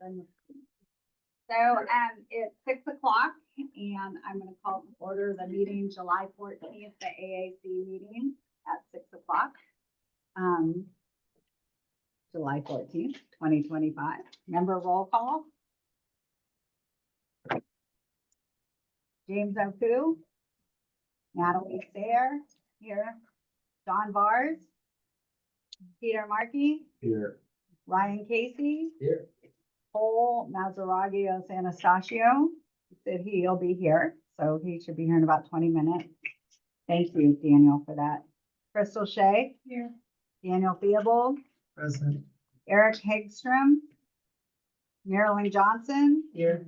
So it's 6 o'clock and I'm going to call to order the meeting July 14th, the AAC meeting at 6 o'clock. July 14th, 2025. Member roll call. James Oku, Natalie Sayre here, Don Vars, Peter Markey, Here. Ryan Casey, Here. Cole Mazaragios Anastasio said he'll be here, so he should be here in about 20 minutes. Thank you, Daniel, for that. Crystal Shea. Here. Daniel Theobald. Present. Eric Hagstrom. Marilyn Johnson. Here.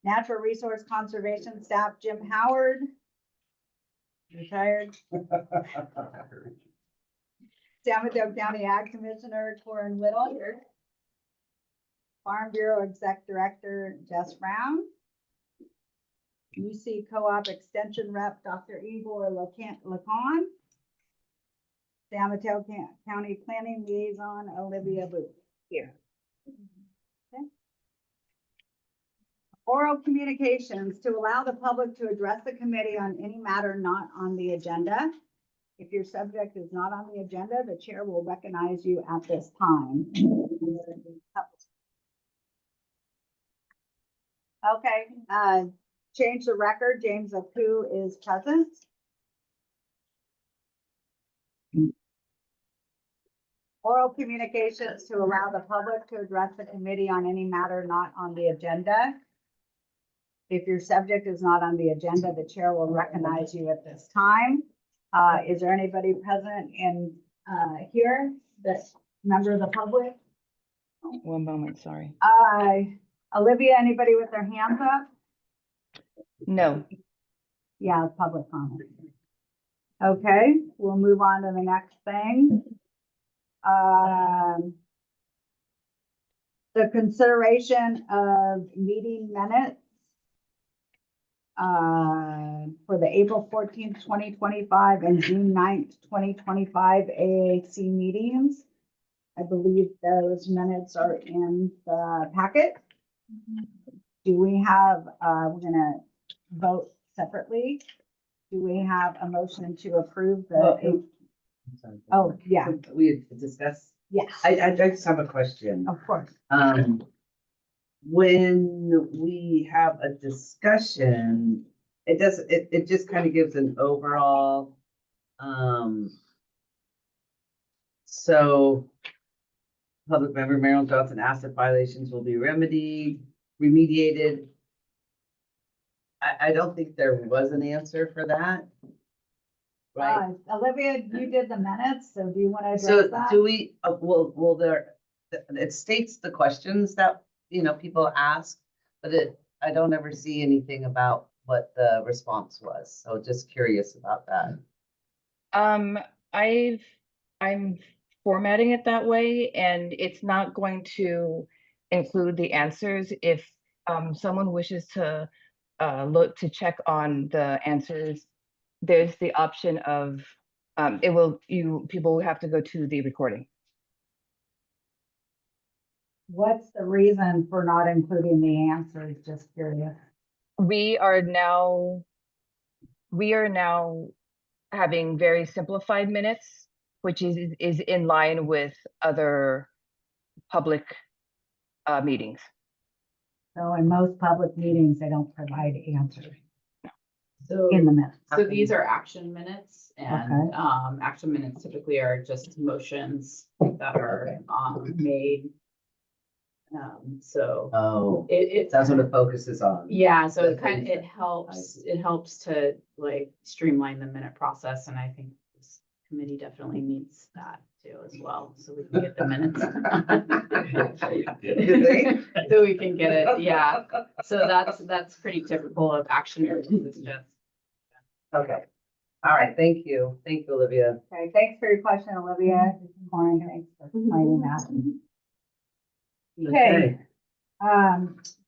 Natural Resource Conservation Staff Jim Howard. Retired. San Mateo County Ag Commissioner Corin Whittle. Here. Farm Bureau Exec Director Jess Brown. UC Co-op Extension Rep Dr. Igor Lacan. San Mateo County Planning Liaison Olivia Booth. Here. Okay. Oral communications to allow the public to address the committee on any matter not on the agenda. If your subject is not on the agenda, the chair will recognize you at this time. Okay, change the record. James Oku is present. Oral communications to allow the public to address the committee on any matter not on the agenda. If your subject is not on the agenda, the chair will recognize you at this time. Is there anybody present in here that's member of the public? One moment, sorry. Olivia, anybody with their hands up? No. Yeah, public comment. Okay, we'll move on to the next thing. The consideration of meeting minutes for the April 14th, 2025 and June 9th, 2025 AAC meetings. I believe those minutes are in the packet. Do we have, we're gonna vote separately. Do we have a motion to approve the? Oh, yeah, We had discussed, yes, I just have a question. of course. When we have a discussion, it just kind of gives an overall, so public member Marilyn Johnson asset violations will be remediated. I don't think there was an answer for that. Right, Olivia, you did the minutes, so do you want to address so that? do we, will there, it states the questions that, people ask, but I don't ever see anything about what the response was. So just curious about that. I'm formatting it that way, and it's not going to include the answers. If someone wishes to look to check on the answers, there's the option of people will have to go to the recording. What's the reason for not including the answers? Just curious. We are now having very simplified minutes, which is in line with other public meetings. So in most public meetings, they don't provide answers So, in the minutes. so these are action minutes, and Okay. action minutes typically are just motions that are made. So Oh, it that's what the focus is on. yeah, so it Okay. it helps to like streamline the minute process, and I think this committee definitely needs that too as well, so we can get the minutes. Do they? So we can get it, yeah. So that's pretty typical of action minutes. It's just Okay. All right. Thank you. Thank you, Olivia. Okay, thanks for your question, Olivia. Lauren, thanks for explaining that. Okay.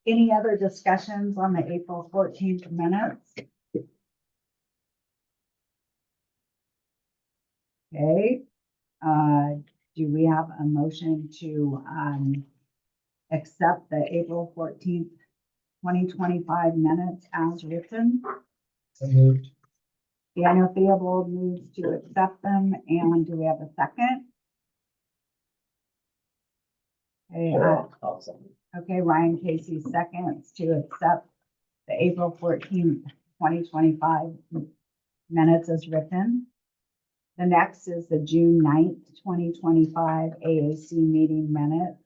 Any other discussions on the April 14th minutes? Okay, do we have a motion to accept the April 14th, 2025 minutes as written. So moved. Daniel Theobald moves to accept them, and do we have a second? Okay, Awesome. okay, Ryan Casey seconds to accept the April 14th, 2025 minutes as written. The next is the June 9th, 2025 AAC meeting minutes.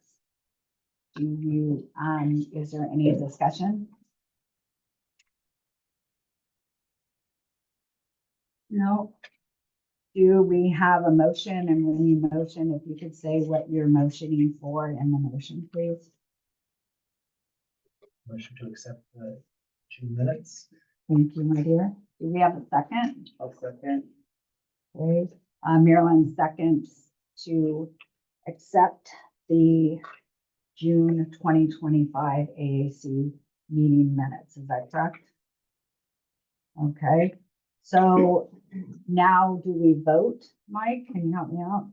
Do you, is there any discussion? No. Do we have a motion? And when you motion, if you could say what you're motioning for in the motion, please. Motion to accept the 2 minutes. Thank you, my dear. Do we have a second? I'll second. Okay, Marilyn seconds to accept the June 2025 AAC meeting minutes. Is that correct? Okay, so now do we vote? Mike, can you help me out?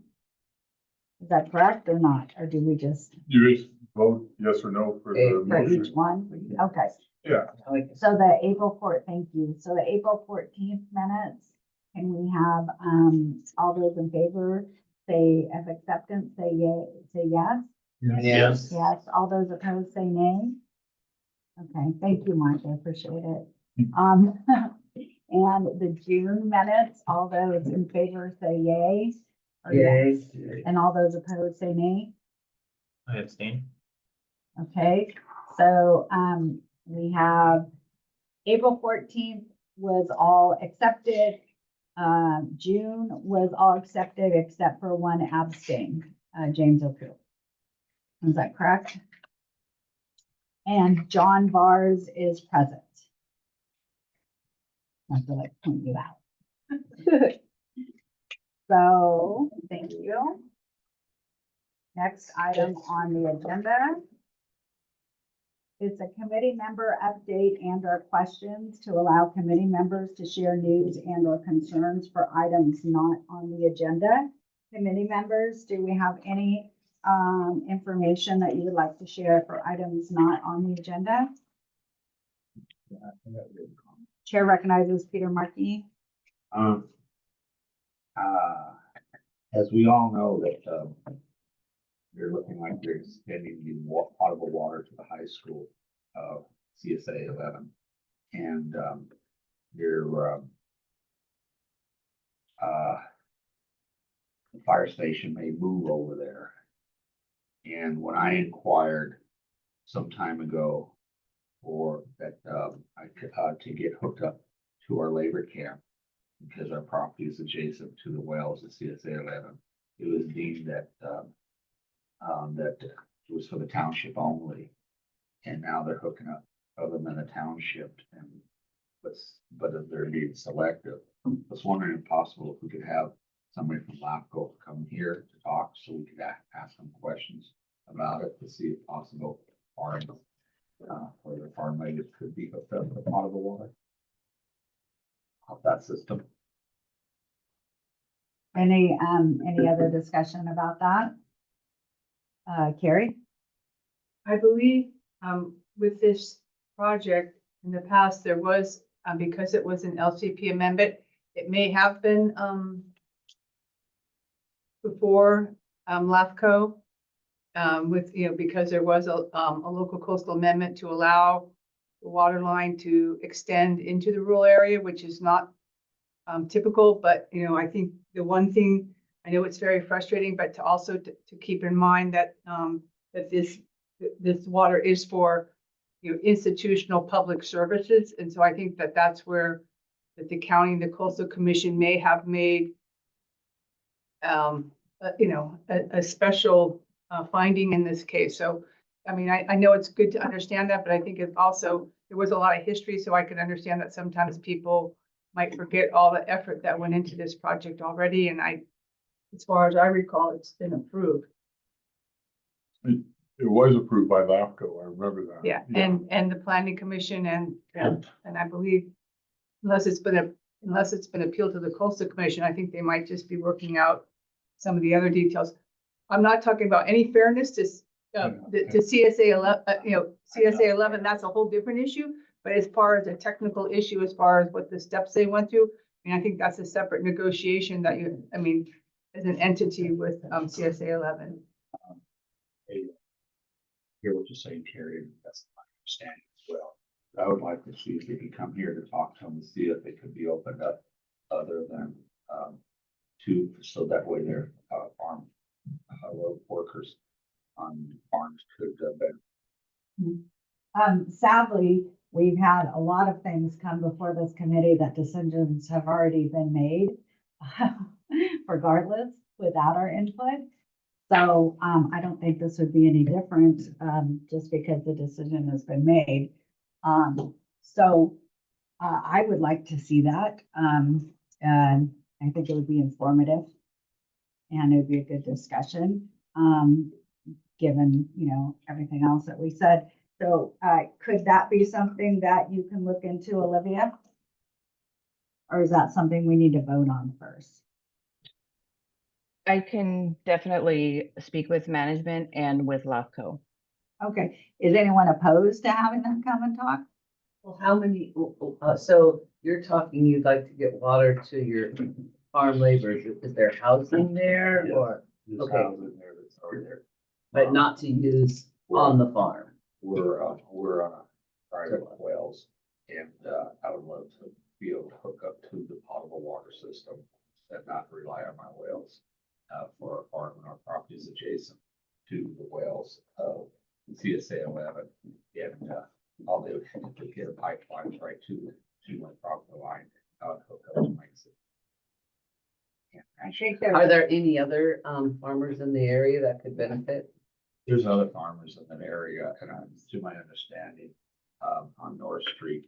Is that correct or not? Or do we just, You just vote yes or no for the for each motion? one? Okay, Yeah, I like it. so the April 4th, thank you. So the April 14th minutes, can we have, all those in favor say of acceptance, say yay, say yes? Yes. Yes, all those opposed say nay. Okay, thank you, Martha, appreciate it. And the June minutes, all those in favor say yay. or yes, and all those opposed say nay. I abstain. Okay, so, we have April 14th was all accepted. June was all accepted except for one abstain, James O'Toole. Is that correct? And John Vars is present. I feel like point you out. So, thank you. Next item on the agenda is a committee member update and or questions to allow committee members to share news and or concerns for items not on the agenda. Committee members, do we have any information that you would like to share for items not on the agenda? Chair recognizes Peter Markey. As we all know that, you're looking like you're extending the potable water to the high school, CSA 11. And, your, the fire station may move over there. And when I inquired some time ago for that, I could, to get hooked up to our labor camp, because our property is adjacent to the wells at CSA 11, it was deemed that, that it was for the township only. And now they're hooking up other than the township, and but they're being selective. I was wondering if possible if we could have somebody from LAFCO come here to talk, so we could ask them questions about it to see if possible farm, or the farm natives could be hooked up with potable water off that system. Any other discussion about that? Carrie? I believe, with this project in the past, there was, because it was an LCP amendment, it may have been, before, LAFCO, with, because there was a local coastal amendment to allow the water line to extend into the rural area, which is not, typical, but, I think the one thing, I know it's very frustrating, but to also to keep in mind that, that this water is for, institutional public services. And so I think that that's where that the county and the coastal commission may have made, a special finding in this case. So, I mean, I know it's good to understand that, but I think it's also, there was a lot of history, so I can understand that sometimes people might forget all the effort that went into this project already. And as far as I recall, it's been approved. it was approved by LAFCO, I remember that. Yeah, and the planning commission and I believe unless it's been appealed to the coastal commission, I think they might just be working out some of the other details. I'm not talking about any fairness to CSA 11, CSA 11, that's a whole different issue. But as far as a technical issue, as far as what the steps they went through, I mean, I think that's a separate negotiation that as an entity with CSA 11. Hear what you're saying, Carrie, that's my understanding as well. I would like to see if they could come here to talk to them and see if they could be opened up other than, so that way their, farm, road workers on farms could, Sadly, we've had a lot of things come before this committee that decisions have already been made regardless, without our input. So, I don't think this would be any different, just because the decision has been made. I would like to see that, and I think it would be informative. And it would be a good discussion, given, everything else that we said. So, could that be something that you can look into, Olivia? Or is that something we need to vote on first? I can definitely speak with management and with LAFCO. Okay, is anyone opposed to having them come and talk? Well, how many, so you're talking, you'd like to get water to your farm laborers. Is there housing there Yes. or, there's Okay. houses there that's already there. but not to use on the farm? We're on a private wells, and, I would love to be able to hook up to the potable water system and not rely on my wells, for our farm and our properties adjacent to the wells of CSA 11. And, all they would have to get a pipeline right to my property line, hook up to my system. I think Are there's, there any other, farmers in the area that could benefit? There's other farmers in that area, and to my understanding, on North Street,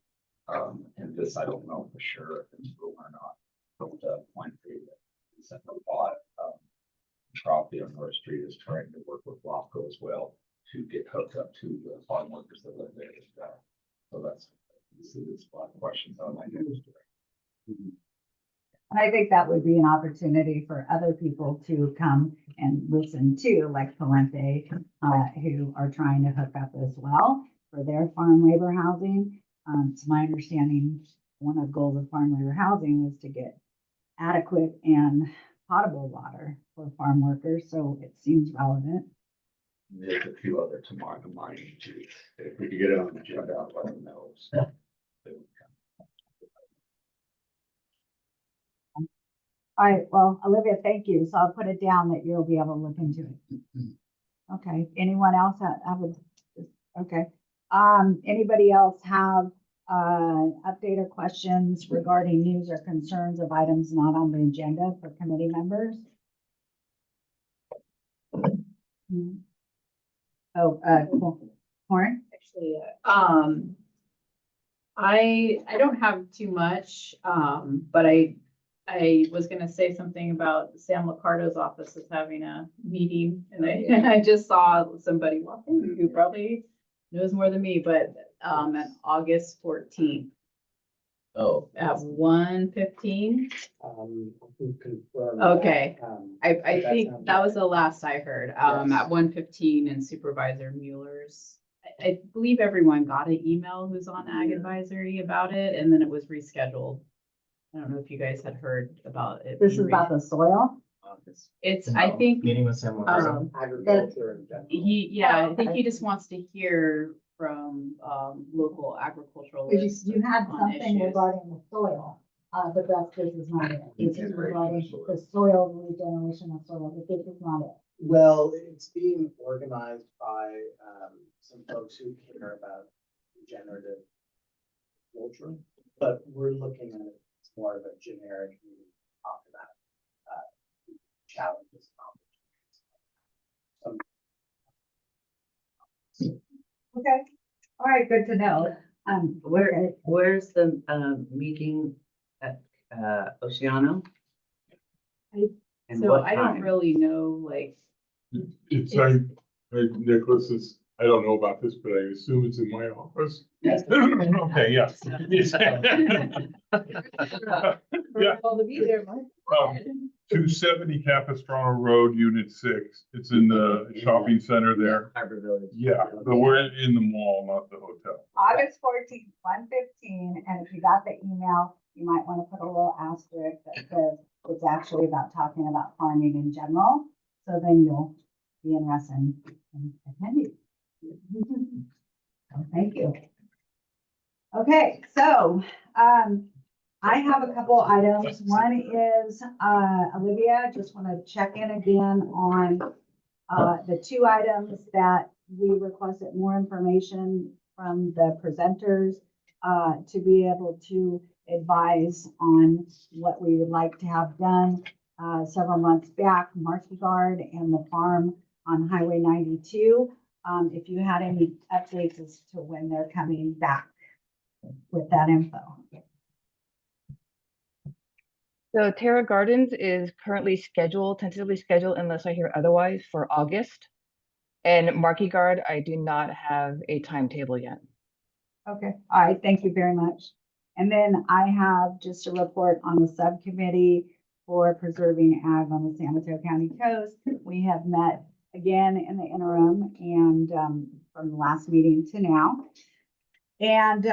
and this, I don't know for sure if it's true or not, but, Point Three, that bought, property on North Street is trying to work with LAFCO as well to get hooked up to the farm workers that live there as well. So this is a lot of questions on my news. and I think that would be an opportunity for other people to come and listen to, like Palente, who are trying to hook up as well for their farm labor housing. It's my understanding, one of the goals of farm labor housing was to get adequate and potable water for farm workers, so it seems relevant. There's a few other to mind too. If we could get it on the agenda, I'll let them know. So they would come. All right, well, Olivia, thank you. So I'll put it down that you'll be able to look into it. Okay, anyone else that I would, okay. Anybody else have, update or questions regarding news or concerns of items not on the agenda for committee members? Hmm. Oh, Warren? Actually, I don't have too much, but I was gonna say something about Sam Licardo's office is having a meeting, and I just saw somebody walking who probably knows more than me, but, on August 14th Oh, at 1:15. Who confirmed? Okay. I That think sounds that right. was the last I heard, Yes. at 1:15 in Supervisor Mueller's. I believe everyone got an email who's on Ag Yeah. Advisory about it, and then it was rescheduled. I don't know if you guys had heard about it. This is being about the soil? It's, I think, Meeting with someone. Agriculture in general. I think he just wants to hear from, local agriculturalists. You had on something issues. regarding the soil, but this is not it. This is regarding the soil regeneration of soil, but this is not it. Well, it's being organized by some folks who care about regenerative culture, but we're looking at it as more of a generic meeting to talk about challenges. Okay, all right, good to know. Okay. where's the, meeting at, Oceano? And So what I don't time? really know, like, It's like, Nicholas is, I don't know about this, but I assume it's in my office. Yes. Okay, yes. Yes. Yeah. Well, to be there, Mike. 270 Capistrano Road, Unit 6. It's in the shopping center there. Harbor Village. Yeah, but we're in the mall, not the hotel. August 14th, 1:15, and if you got the email, you might want to put a little asterisk that says it's actually about talking about farming in general. So then you'll be interested in attending. So thank you. Okay, so, I have a couple items. One is, Olivia, just want to check in again on, the two items that we requested more information from the presenters, to be able to advise on what we would like to have done, several months back, Market Guard and the farm on Highway 92. If you had any updates as to when they're coming back with that info. So Terra Gardens is currently scheduled, tentatively scheduled unless I hear otherwise, for August. And Marquee Guard, I do not have a timetable yet. Okay, all right, thank you very much. And then I have just a report on the subcommittee for preserving ag on the San Mateo County coast. We have met again in the interim and from the last meeting to now. And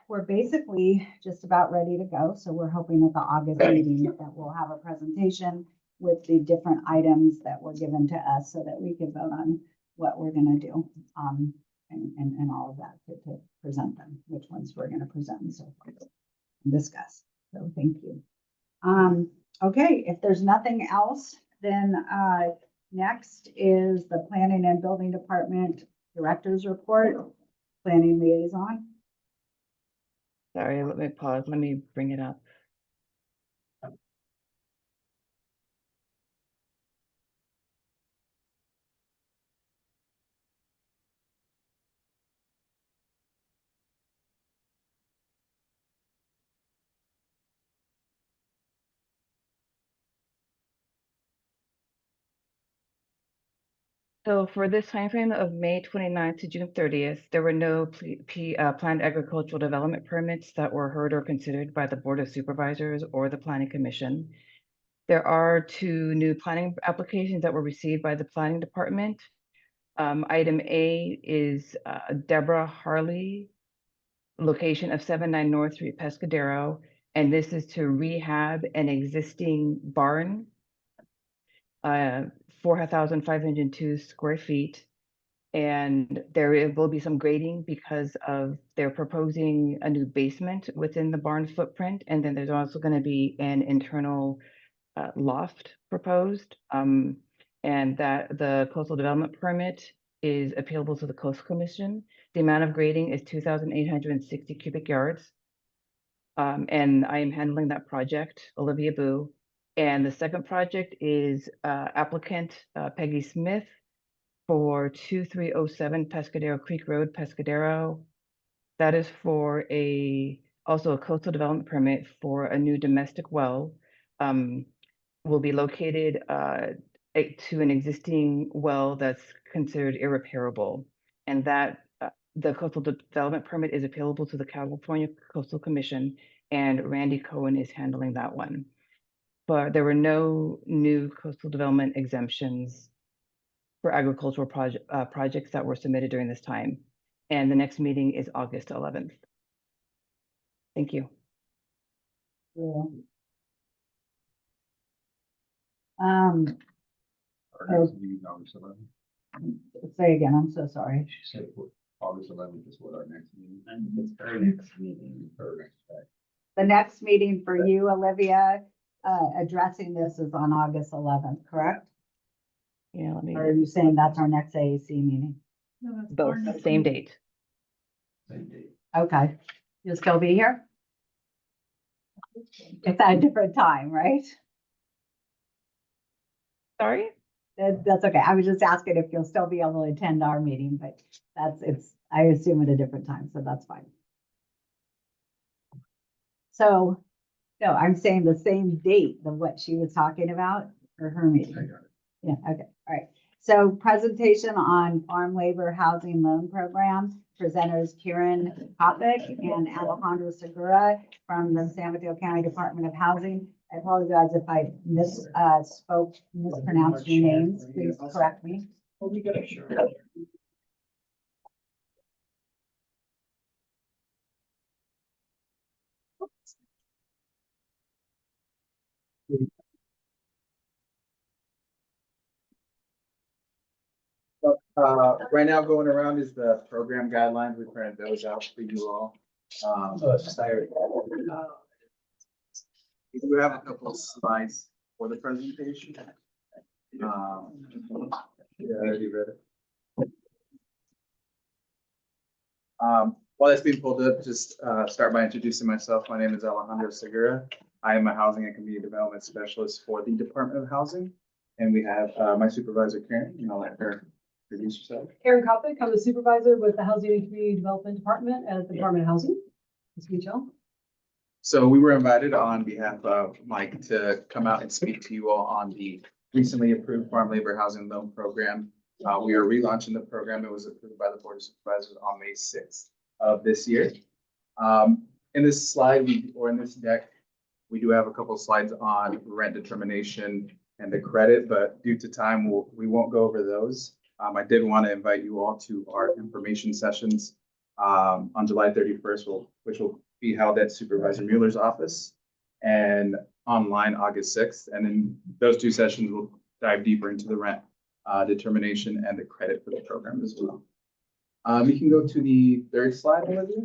we're basically just about ready to go. So we're hoping at the August meeting that we'll have a presentation with the different items that were given to us so that we can vote on what we're gonna do. And all of that to present them, which ones we're gonna present and so forth and discuss. So thank you. Okay, if there's nothing else, then next is the Planning and Building Department Director's Report, Planning Liaison. Sorry, let me pause. Let me bring it up. So for this timeframe of May 29th to June 30th, there were no planned agricultural development permits that were heard or considered by the Board of Supervisors or the Planning Commission. There are 2 new planning applications that were received by the Planning Department. Item A is Deborah Harley, location of 79 North Street, Pescadero, and this is to rehab an existing barn, 4,502 square feet. And there will be some grading because of they're proposing a new basement within the barn footprint. And then there's also going to be an internal loft proposed. And that the coastal development permit is appealable to the Coastal Commission. The amount of grading is 2,860 cubic yards. And I am handling that project, Olivia Boo. And the second project is applicant Peggy Smith for 2307 Pescadero Creek Road, Pescadero. That is for also a coastal development permit for a new domestic well. Will be located to an existing well that's considered irreparable. And that the coastal development permit is appealable to the California Coastal Commission, and Randy Cohen is handling that one. But there were no new coastal development exemptions for agricultural projects that were submitted during this time. And the next meeting is August 11th. Thank you. Yeah. Our next meeting, August 11th. Say again, I'm so sorry. She said August 11th is what our next meeting. And it's her next meeting. Her next day. The next meeting for you, Olivia, addressing this is on August 11th, correct? Yeah, let me, Or are you saying that's our next AAC meeting? both, same date. Same date. Okay, you'll still be here? It's at a different time, right? Sorry? That's okay. I was just asking if you'll still be able to attend our meeting, but I assume at a different time, so that's fine. So, no, I'm saying the same date of what she was talking about for her meeting. I got it. Yeah, okay, all right. So presentation on farm labor housing loan program, presenters Kieran Kopic and Alejandro Segura from the San Mateo County Department of Housing. I apologize if I mispronounced your names. Please correct me. Right now going around is the program guidelines. We printed those out for you all. We do have a couple of slides for the presentation. Yeah, I already read it. While that's being pulled up, just start by introducing myself. My name is Alejandro Segura. I am a housing and community development specialist for the Department of Housing. And we have my supervisor, Karen, and I'll let her introduce herself. Karen Kopic, I'm the supervisor with the Housing and Community Development Department at the Department of Housing. Nice to meet y'all. So we were invited on behalf of Mike to come out and speak to you all on the recently approved Farm Labor Housing Loan Program. We are relaunching the program. It was approved by the Board of Supervisors on May 6th of this year. In this slide, in this deck, we do have a couple of slides on rent determination and the credit, but due to time, we won't go over those. I did want to invite you all to our information sessions on July 31st, which will be held at Supervisor Mueller's office, and online August 6th. And then those two sessions will dive deeper into the rent determination and the credit for the program as well. We can go to the third slide, Olivia.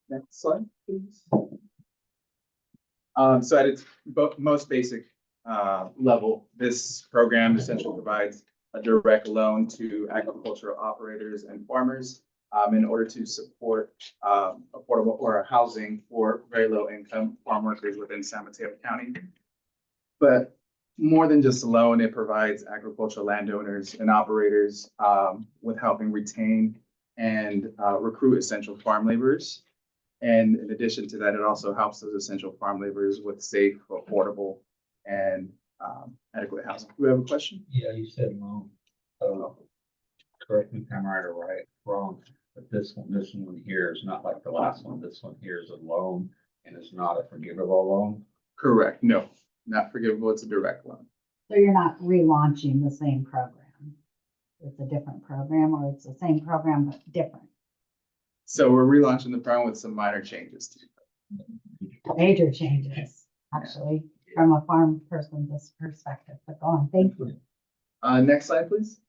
Next slide, please. So at its most basic level, this program essentially provides a direct loan to agricultural operators and farmers in order to support affordable or housing for very low income farm workers within San Mateo County. But more than just a loan, it provides agricultural landowners and operators with helping retain and recruit essential farm laborers. And in addition to that, it also helps those essential farm laborers with safe, affordable, and adequate housing. Do we have a question? Yeah, you said loan. Correct me if I'm right or wrong, but this one here is not like the last one. This one here is a loan and it's not a forgivable loan. Correct. No, not forgivable. It's a direct loan. So you're not relaunching the same program. It's a different program, or it's the same program but different. So we're relaunching the program with some minor changes to it. Major changes, actually, from a farm person's perspective. But go on, thank you. Next slide, please.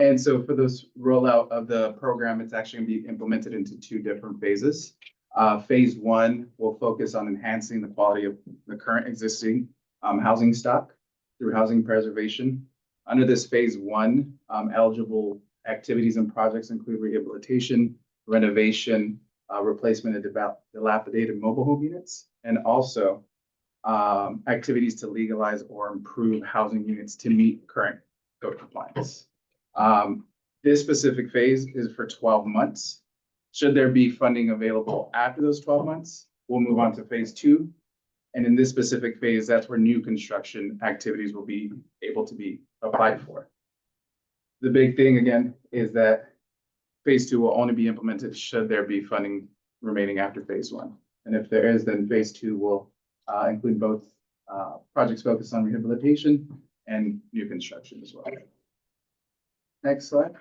And so for this rollout of the program, it's actually going to be implemented into two different phases. Phase one will focus on enhancing the quality of the current existing housing stock through housing preservation. Under this phase one, eligible activities and projects include rehabilitation, renovation, replacement of dilapidated mobile home units, and also activities to legalize or improve housing units to meet current code compliance. This specific phase is for 12 months. Should there be funding available after those 12 months, we'll move on to phase two. And in this specific phase, that's where new construction activities will be able to be applied for. The big thing again is that phase two will only be implemented should there be funding remaining after phase one. And if there is, then phase two will include both projects focused on rehabilitation and new construction as well. Next slide.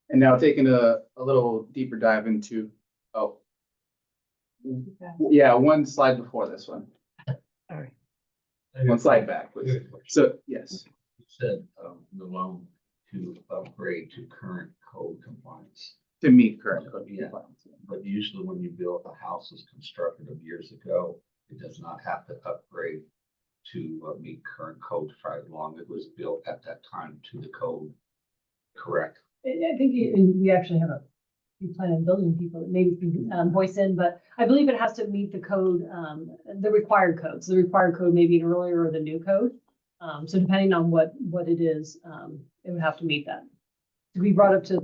And now taking a little deeper dive into, yeah, one slide before this one. All right. One slide back, please. So, yes. You said the loan to upgrade to current code compliance. To meet current code Yeah. compliance. But usually when you build a house that's constructed of years ago, it does not have to upgrade to meet current code for as long as it was built at that time to the code. Correct. I think we actually have we plan on building people that maybe can voice in, but I believe it has to meet the code, the required code. So the required code may be earlier or the new code. So depending on what it is, it would have to meet that. To be brought up to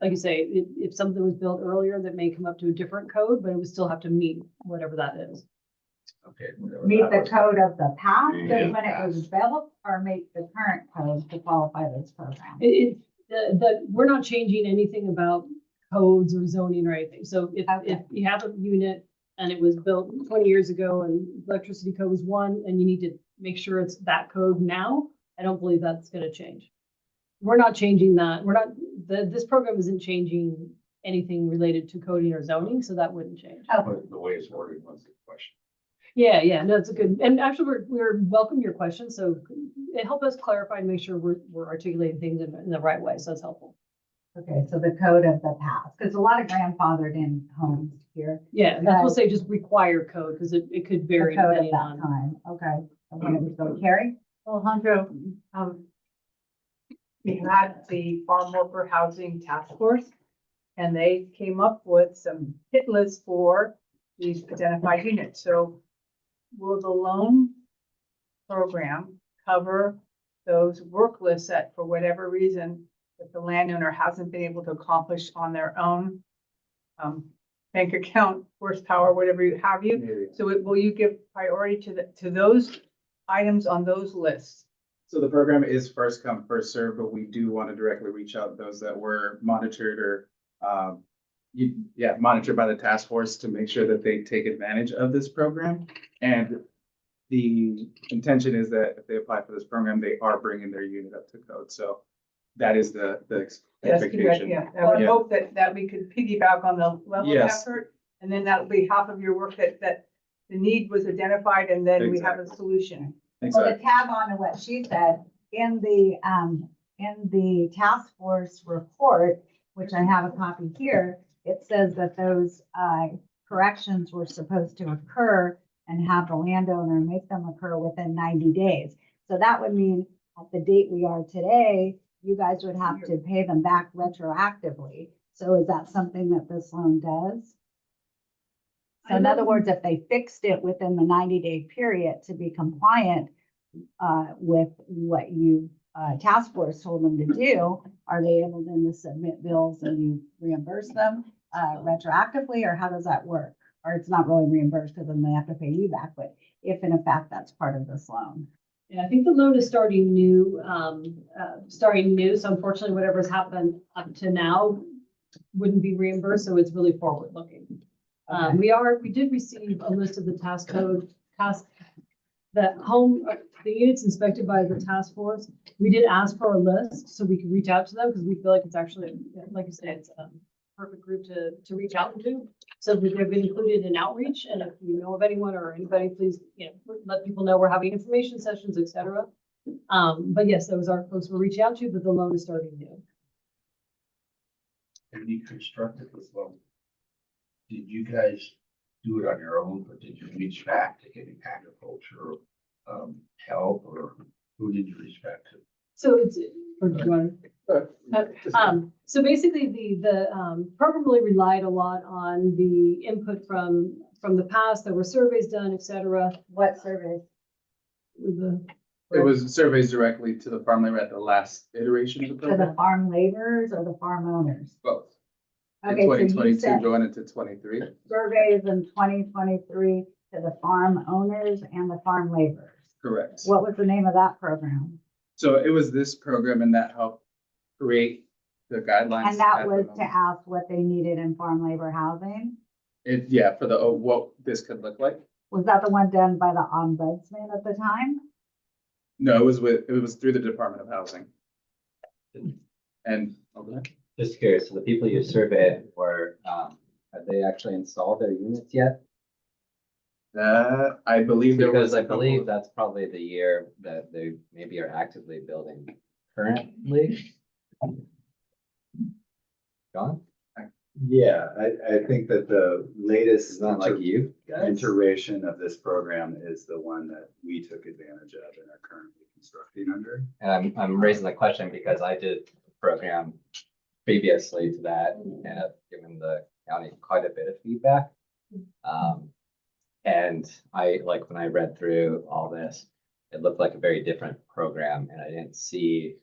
like you say, if something was built earlier, that may come up to a different code, but it would still have to meet whatever that is. Okay. whatever Meet that the was. code of the past Yeah. when it was developed, or make the current code to qualify this program. we're not changing anything about codes or zoning or anything. So if Okay. you have a unit and it was built 20 years ago and electricity code was one, and you need to make sure it's that code now, I don't believe that's gonna change. We're not changing that. We're not, this program isn't changing anything related to coding or zoning, so that wouldn't change. But the way it's worded was the question. Yeah, no, it's a good, and actually, we're welcome your questions, so it helped us clarify and make sure we're articulating things in the right way, so it's helpful. Okay, so the code of the past, because a lot of grandfathered in homes here. Yeah, and that's what say just require code, because it could The vary code of depending that on. time, okay. And when it was going, Carrie? Alejandro, we had the farm worker housing task force, and they came up with some hit lists for these identified units. So will the loan program cover those work lists that, for whatever reason, that the landowner hasn't been able to accomplish on their own bank account, horsepower, whatever you have you? So will you give priority to those items on those lists? So the program is first come, first served, but we do want to directly reach out those that were monitored or monitored by the task force to make sure that they take advantage of this program. And the intention is that if they apply for this program, they are bringing their unit up to code. So that is the Yes, expectation. yeah, I would Yeah. hope that we could piggyback on the level of Yes. effort. And then that'll be half of your work that the need was identified and then we have a solution. Well, Exactly. to tag on to what she said, in the task force report, which I have a copy here, it says that those corrections were supposed to occur and have the landowner make them occur within 90 days. So that would mean at the date we are today, you guys would have to pay them back retroactively. So is that something that this loan does? So in other words, if they fixed it within the 90-day period to be compliant with what you task force told them to do, are they able then to submit bills and you reimburse them retroactively, or how does that work? Or it's not really reimbursed because then they have to pay you back, but if in effect that's part of this loan. Yeah, I think the loan is starting new, so unfortunately, whatever's happened up to now wouldn't be reimbursed, so it's really forward looking. We did receive a list of the the units inspected by the task force. We did ask for a list so we could reach out to them because we feel like it's actually, like you said, it's a perfect group to reach out to. So they've been included in outreach, and if you know of anyone or anybody, please, let people know we're having information sessions, et cetera. But yes, those are folks we're reaching out to, but the loan is starting new. And you constructed this loan. Did you guys do it on your own, or did you reach back to any agriculture help, or who did you reach back to? So or do you want so basically the program really relied a lot on the input from the past. There were surveys done, et cetera. What surveys? It was surveys directly to the farm labor at the last iteration of the To the program. farm laborers or the farm owners? Both. In Okay, so you 2022 said going into 23. surveys in 2023 to the farm owners and the farm laborers. Correct. What was the name of that program? So it was this program and that helped create the guidelines. And that at the was to moment. ask what they needed in farm labor housing? For what this could look like. Was that the one done by the ombudsman at the time? No, it was through the Department of Housing. And, okay. Just curious, so the people you surveyed were, have they actually installed their units yet? I believe there was. Because I believe that's probably the year that they maybe are actively building currently. John? Yeah, I think that the latest It's not like you guys? iteration of this program is the one that we took advantage of and are currently constructing under. And I'm raising the question because I did a program previously to that and have given the county quite a bit of feedback. And when I read through all this, it looked like a very different program, and I didn't see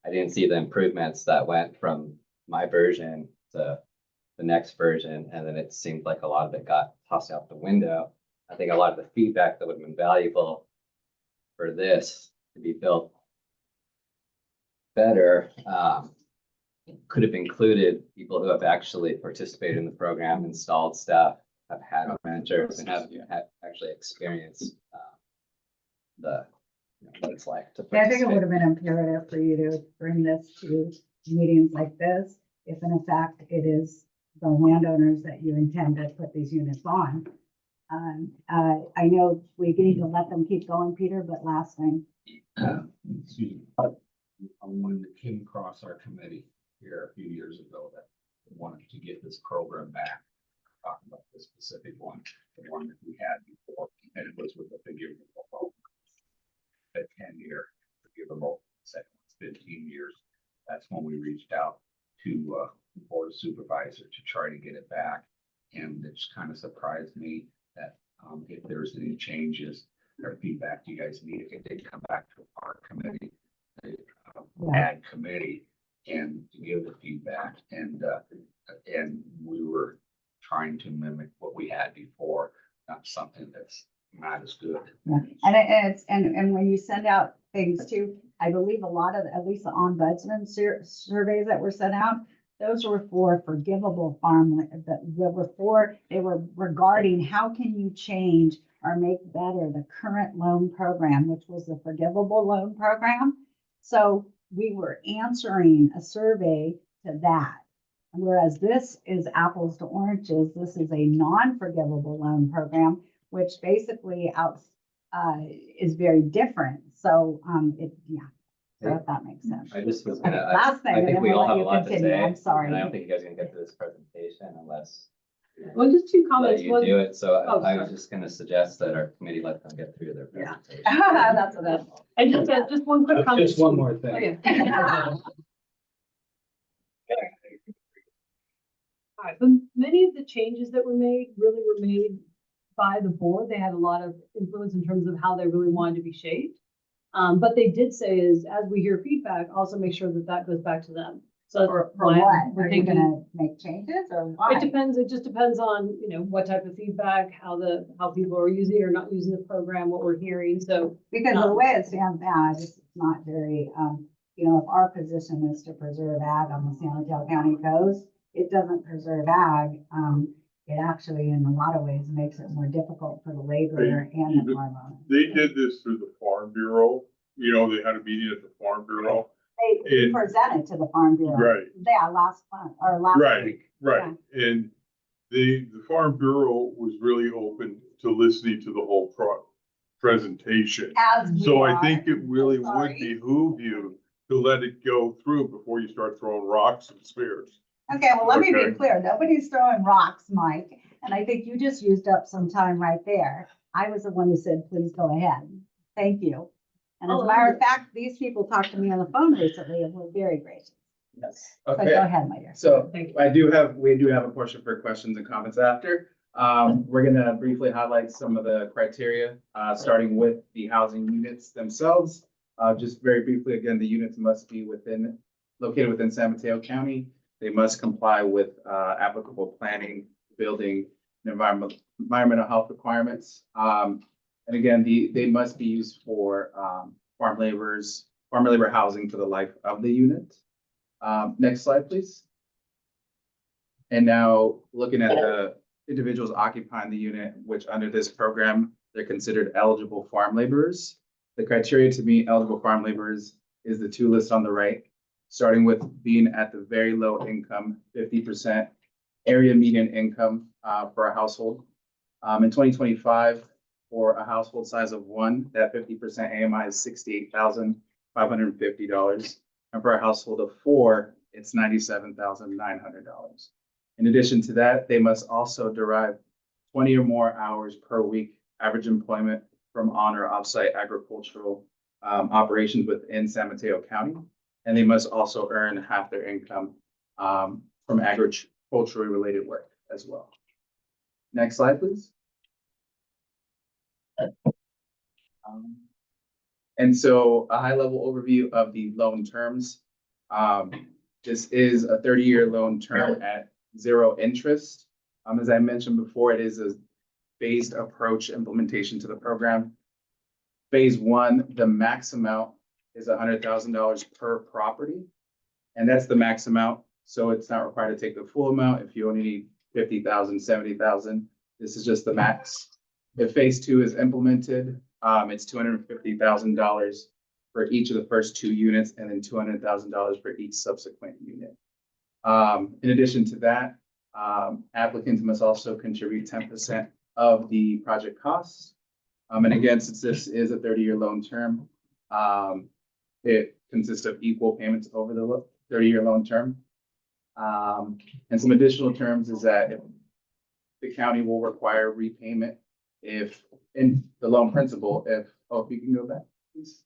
the improvements that went from my version to the next version, and then it seemed like a lot of it got tossed out the window. I think a lot of the feedback that would have been valuable for this to be built better could have included people who have actually participated in the program, installed stuff, have had managers and have actually experienced the, what it's like to Yeah, I think it would participate. have been imperative for you to bring this to meetings like this, if in fact it is the landowners that you intend to put these units on. I know we need to let them keep going, Peter, but last thing, Excuse me. One that came across our committee here a few years ago that wanted to get this program back. Talking about this specific one, the one that we had before, and it was with the forgivable loan. At 10-year forgivable, second one's 15 years. That's when we reached out to the board of supervisor to try to get it back. And it just kind of surprised me that if there's any changes or feedback you guys need, it did come back to our committee, the ag committee, and to give the feedback. And we were trying to mimic what we had before, not something that's not as good. yeah. And when you send out things too, I believe a lot of, at least the ombudsman surveys that were sent out, those were for forgivable farmland, they were regarding how can you change or make better the current loan program, which was the forgivable loan program. So we were answering a survey to that. Whereas this is apples to oranges, this is a non-forgivable loan program, which basically is very different. So, so if that makes sense. I just was Okay, gonna, last thing, I and think then we we'll all let have a you lot to continue. say. I'm sorry. And I don't think you guys are gonna get to this presentation unless Well, just two let comments. you One, do it. So Oh, I was sorry. just gonna suggest that our committee let them get through their Yeah. presentation. That's what I- and just one quick comment. Just one more Oh, thing. yeah. All right, but many of the changes that were made really were made by the board. They had a lot of influence in terms of how they really wanted to be shaped. But they did say is, as we hear feedback, also make sure that that goes back to them. So For why what? we're Are you thinking- gonna make changes or why? It depends, it just depends on, what type of feedback, how people are using or not using the program, what we're hearing, so. Because the way it stands now, it's not very, if our position is to preserve ag on the San Mateo County coast, it doesn't preserve ag. It actually, in a lot of ways, makes it more difficult for the laborer and the farm owner. They did this through the Farm Bureau, they had a meeting at the Farm Bureau. They It- presented to the Farm Bureau. Right. Yeah, last month, or last Right, week. right, and the Farm Bureau was really open to listening to the whole presentation. As we So I are. think it really would Sorry. behoove you to let it go through before you start throwing rocks and spears. Okay, well, let me be Okay. clear. Nobody's throwing rocks, Mike, and I think you just used up some time right there. I was the one who said, please go ahead. Thank you. And as a matter of fact, these people talked to me on the phone recently and were very gracious. Yes, But go okay, ahead, my dear. so Thank you. we do have a portion for questions and comments after. We're gonna briefly highlight some of the criteria, starting with the housing units themselves. Just very briefly, again, the units must be located within San Mateo County. They must comply with, applicable planning, building, and environmental health requirements. And again, they must be used for, farm labor housing for the life of the unit. Next slide, please. And now looking at the individuals occupying the unit, which under this program, they're considered eligible farm laborers. The criteria to meet eligible farm laborers is the two listed on the right, starting with being at the very low income, 50% area median income for a household. In 2025, for a household size of one, that 50% AMI is $68,550. And for a household of four, it's $97,900. In addition to that, they must also derive 20 or more hours per week average employment from on or offsite agricultural operations within San Mateo County. And they must also earn half their income from agriculturally related work as well. Next slide, please. And so a high level overview of the loan terms. This is a 30-year loan term at zero interest. As I mentioned before, it is a phased approach implementation to the program. Phase one, the max amount is $100,000 per property. And that's the max amount, so it's not required to take the full amount. If you only need 50,000, 70,000, this is just the max. If phase two is implemented, it's $250,000 for each of the first 2 units and then $200,000 for each subsequent unit. In addition to that, applicants must also contribute 10% of the project costs. And again, since this is a 30-year loan term, it consists of equal payments over the 30-year loan term. And some additional terms is that if the county will require repayment if in the loan principal, if you can go back, please.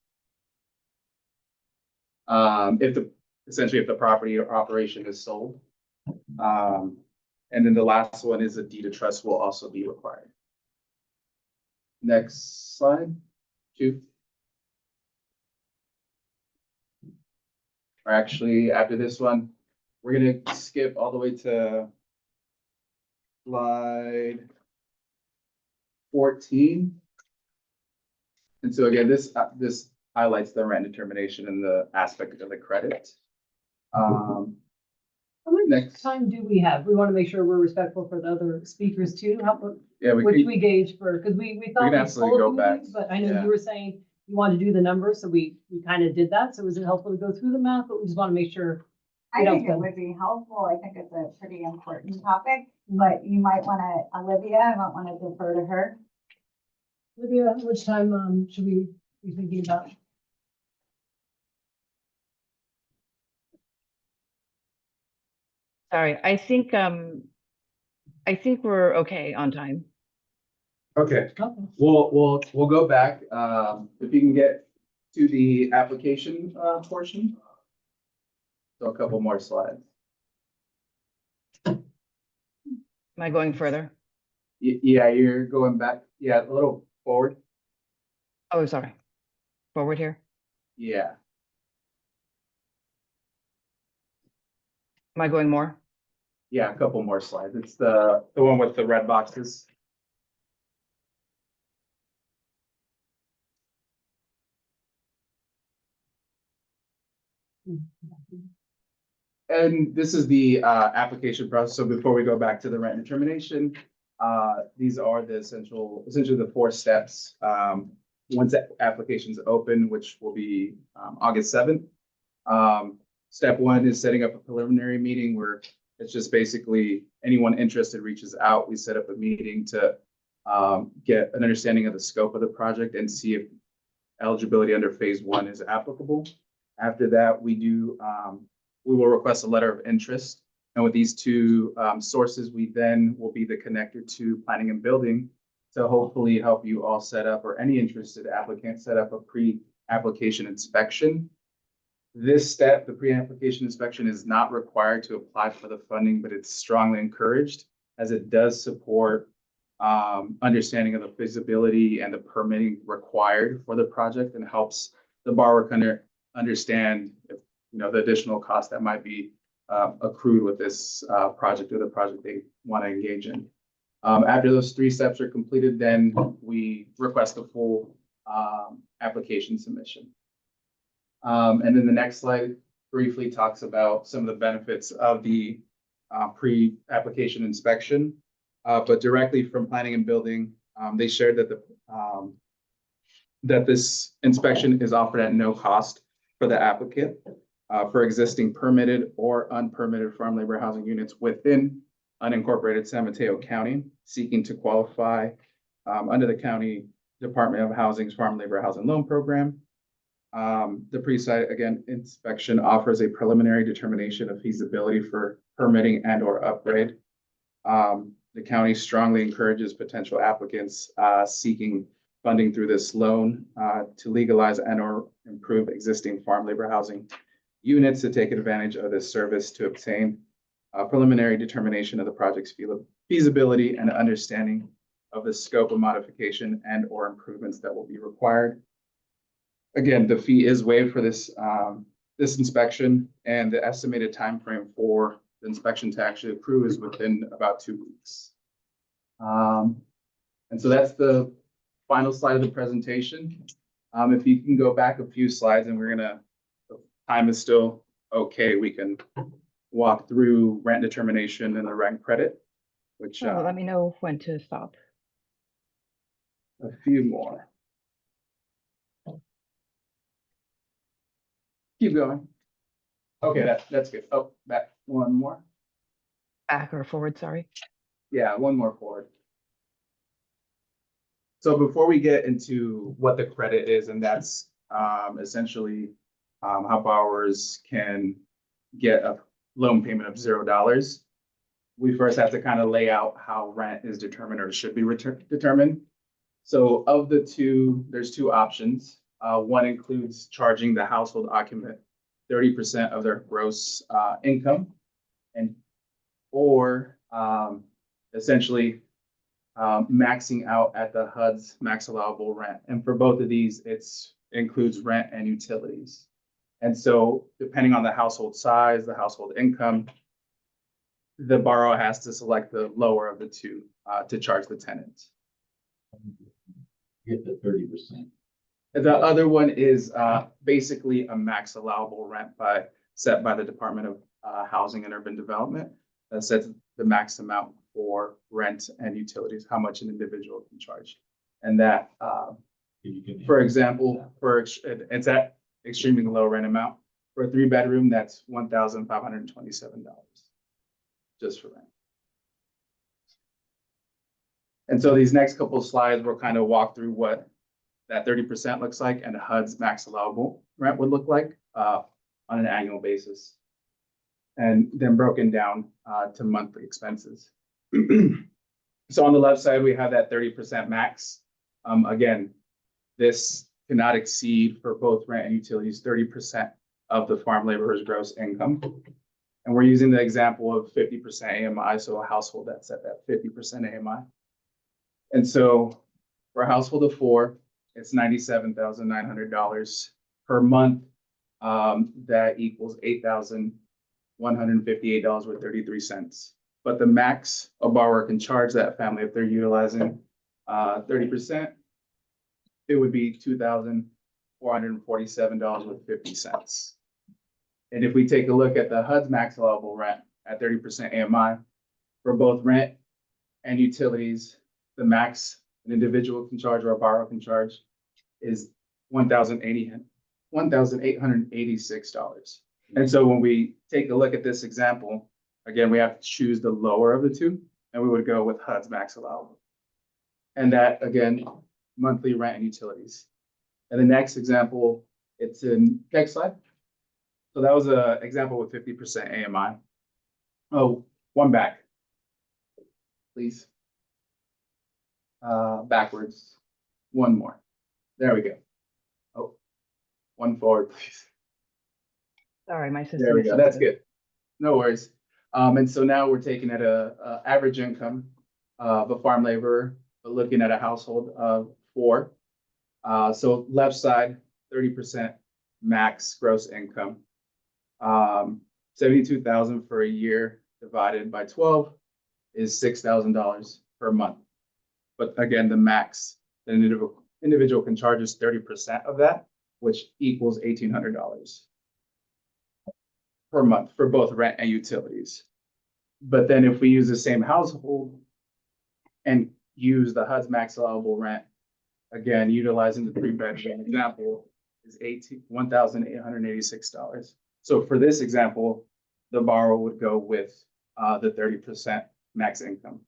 Essentially if the property or operation is sold. And then the last one is a deed of trust will also be required. Next slide, 2. Or actually, after this one, we're gonna skip all the way to slide 14. And so again, this highlights the rent determination and the aspect of the credit. How much Next. time do we have? We want to make sure we're respectful for the other speakers too. Yeah, Which we we gauge for, because we thought. can we absolutely told go you, back. But I know Yeah. you were saying you wanted to do the numbers, so we kind of did that. So was it helpful to go through the math? But we just want to make sure. I We don't think it go- would be helpful. I think it's a pretty important topic, but you might want to, Olivia, I might want to defer to her. Olivia, how much time should we be thinking about? Sorry, I think we're okay on time. Okay, Okay. we'll go back, if you can get to the application, portion. So a couple more slides. Am I going further? Yeah, you're going back, yeah, a little forward, Oh, sorry. Forward here. yeah. Am I going more? Yeah, a couple more slides. It's the one with the red boxes. And this is the application process. So before we go back to the rent determination, these are the essentially the 4 steps. Once the application's open, which will be August 7th. Step 1 is setting up a preliminary meeting where it's just basically anyone interested reaches out. We set up a meeting to get an understanding of the scope of the project and see if eligibility under phase 1 is applicable. After that, we will request a letter of interest. And with these 2 sources, we then will be the connector to planning and building to hopefully help you all set up, or any interested applicant set up a pre-application inspection. This step, the pre-application inspection, is not required to apply for the funding, but it's strongly encouraged as it does support understanding of the feasibility and the permitting required for the project, and helps the borrower understand if, the additional cost that might be accrued with this project or the project they want to engage in. After those 3 steps are completed, then we request a full application submission. And then the next slide briefly talks about some of the benefits of the pre-application inspection. But directly from planning and building, they shared that that this inspection is offered at no cost for the applicant for existing permitted or unpermitted farm labor housing units within unincorporated San Mateo County seeking to qualify under the County Department of Housing's Farm Labor Housing Loan Program. The pre-site, again, inspection offers a preliminary determination of feasibility for permitting and or upgrade. The county strongly encourages potential applicants seeking funding through this loan to legalize and or improve existing farm labor housing units to take advantage of this service to obtain a preliminary determination of the project's feasibility and understanding of the scope of modification and or improvements that will be required. Again, the fee is waived for this inspection, and the estimated time frame for the inspection to actually accrue is within about 2 weeks. And so that's the final slide of the presentation. If you can go back a few slides, and the time is still okay, we can walk through rent determination and the rent credit, which, So let me know when to stop. a few more. Keep going. Okay, that's good. Oh, back one more. Back or forward, sorry. Yeah, one more forward. So before we get into what the credit is, and that's essentially how borrowers can get a loan payment of $0, we first have to kind of lay out how rent is determined or should be determined. So of the two, there's two options. One includes charging the household occupant 30% of their gross income, and or essentially maxing out at the HUD's max allowable rent. And for both of these, it's includes rent and utilities. And so depending on the household size, the household income, the borrower has to select the lower of the two to charge the tenant. Get the 30%. The other one is basically a max allowable rent set by the Department of Housing and Urban Development that sets the max amount for rent and utilities, how much an individual can charge. And that, for example, it's at extremely low rent amount. For a 3-bedroom, that's $1,527 just for rent. And so these next couple of slides will kind of walk through what that 30% looks like and HUD's max allowable rent would look like on an annual basis. And then broken down to monthly expenses. So on the left side, we have that 30% max. Again, this cannot exceed for both rent and utilities 30% of the farm laborer's gross income. And we're using the example of 50% AMI, so a household that's at that 50% AMI. And so for a household of 4, it's $97,900 per month. That equals $8,158.33. But the max a borrower can charge that family if they're utilizing 30%, it would be $2,447.50. And if we take a look at the HUD's max allowable rent at 30% AMI, for both rent and utilities, the max an individual can charge or a borrower can charge is $1,886. And so when we take a look at this example, again, we have to choose the lower of the two, and we would go with HUD's max allowable. And that, again, monthly rent and utilities. And the next example, it's in next slide. So that was an example with 50% AMI. Oh, one back, please. Backwards. One more. There we go. Oh, one forward, please. Sorry, my system. There we is go. so That's good. good. No worries. And so now we're taking at a average income of a farm laborer, but looking at a household of 4. So left side, 30% max gross income. 72,000 for a year divided by 12 is $6,000 per month. But again, the max the individual can charge is 30% of that, which equals $1,800 per month for both rent and utilities. But then if we use the same household and use the HUD's max allowable rent, again, utilizing the 3-bedroom example, is $1,886. So for this example, the borrower would go with the 30% max income.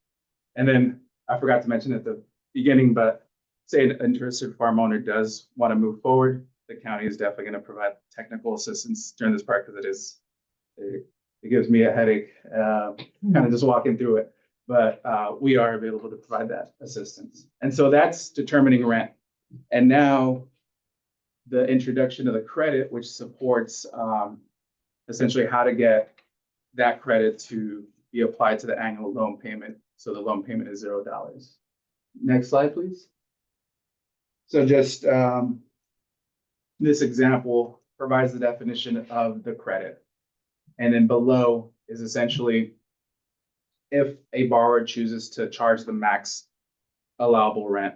And then I forgot to mention at the beginning, but say an interested farm owner does want to move forward, the county is definitely going to provide technical assistance during this part because it gives me a headache, kind of just walking through it. But we are available to provide that assistance. And so that's determining rent. And now the introduction of the credit, which supports essentially how to get that credit to be applied to the annual loan payment. So the loan payment is $0. Next slide, please. So just this example provides the definition of the credit. And then below is essentially if a borrower chooses to charge the max allowable rent.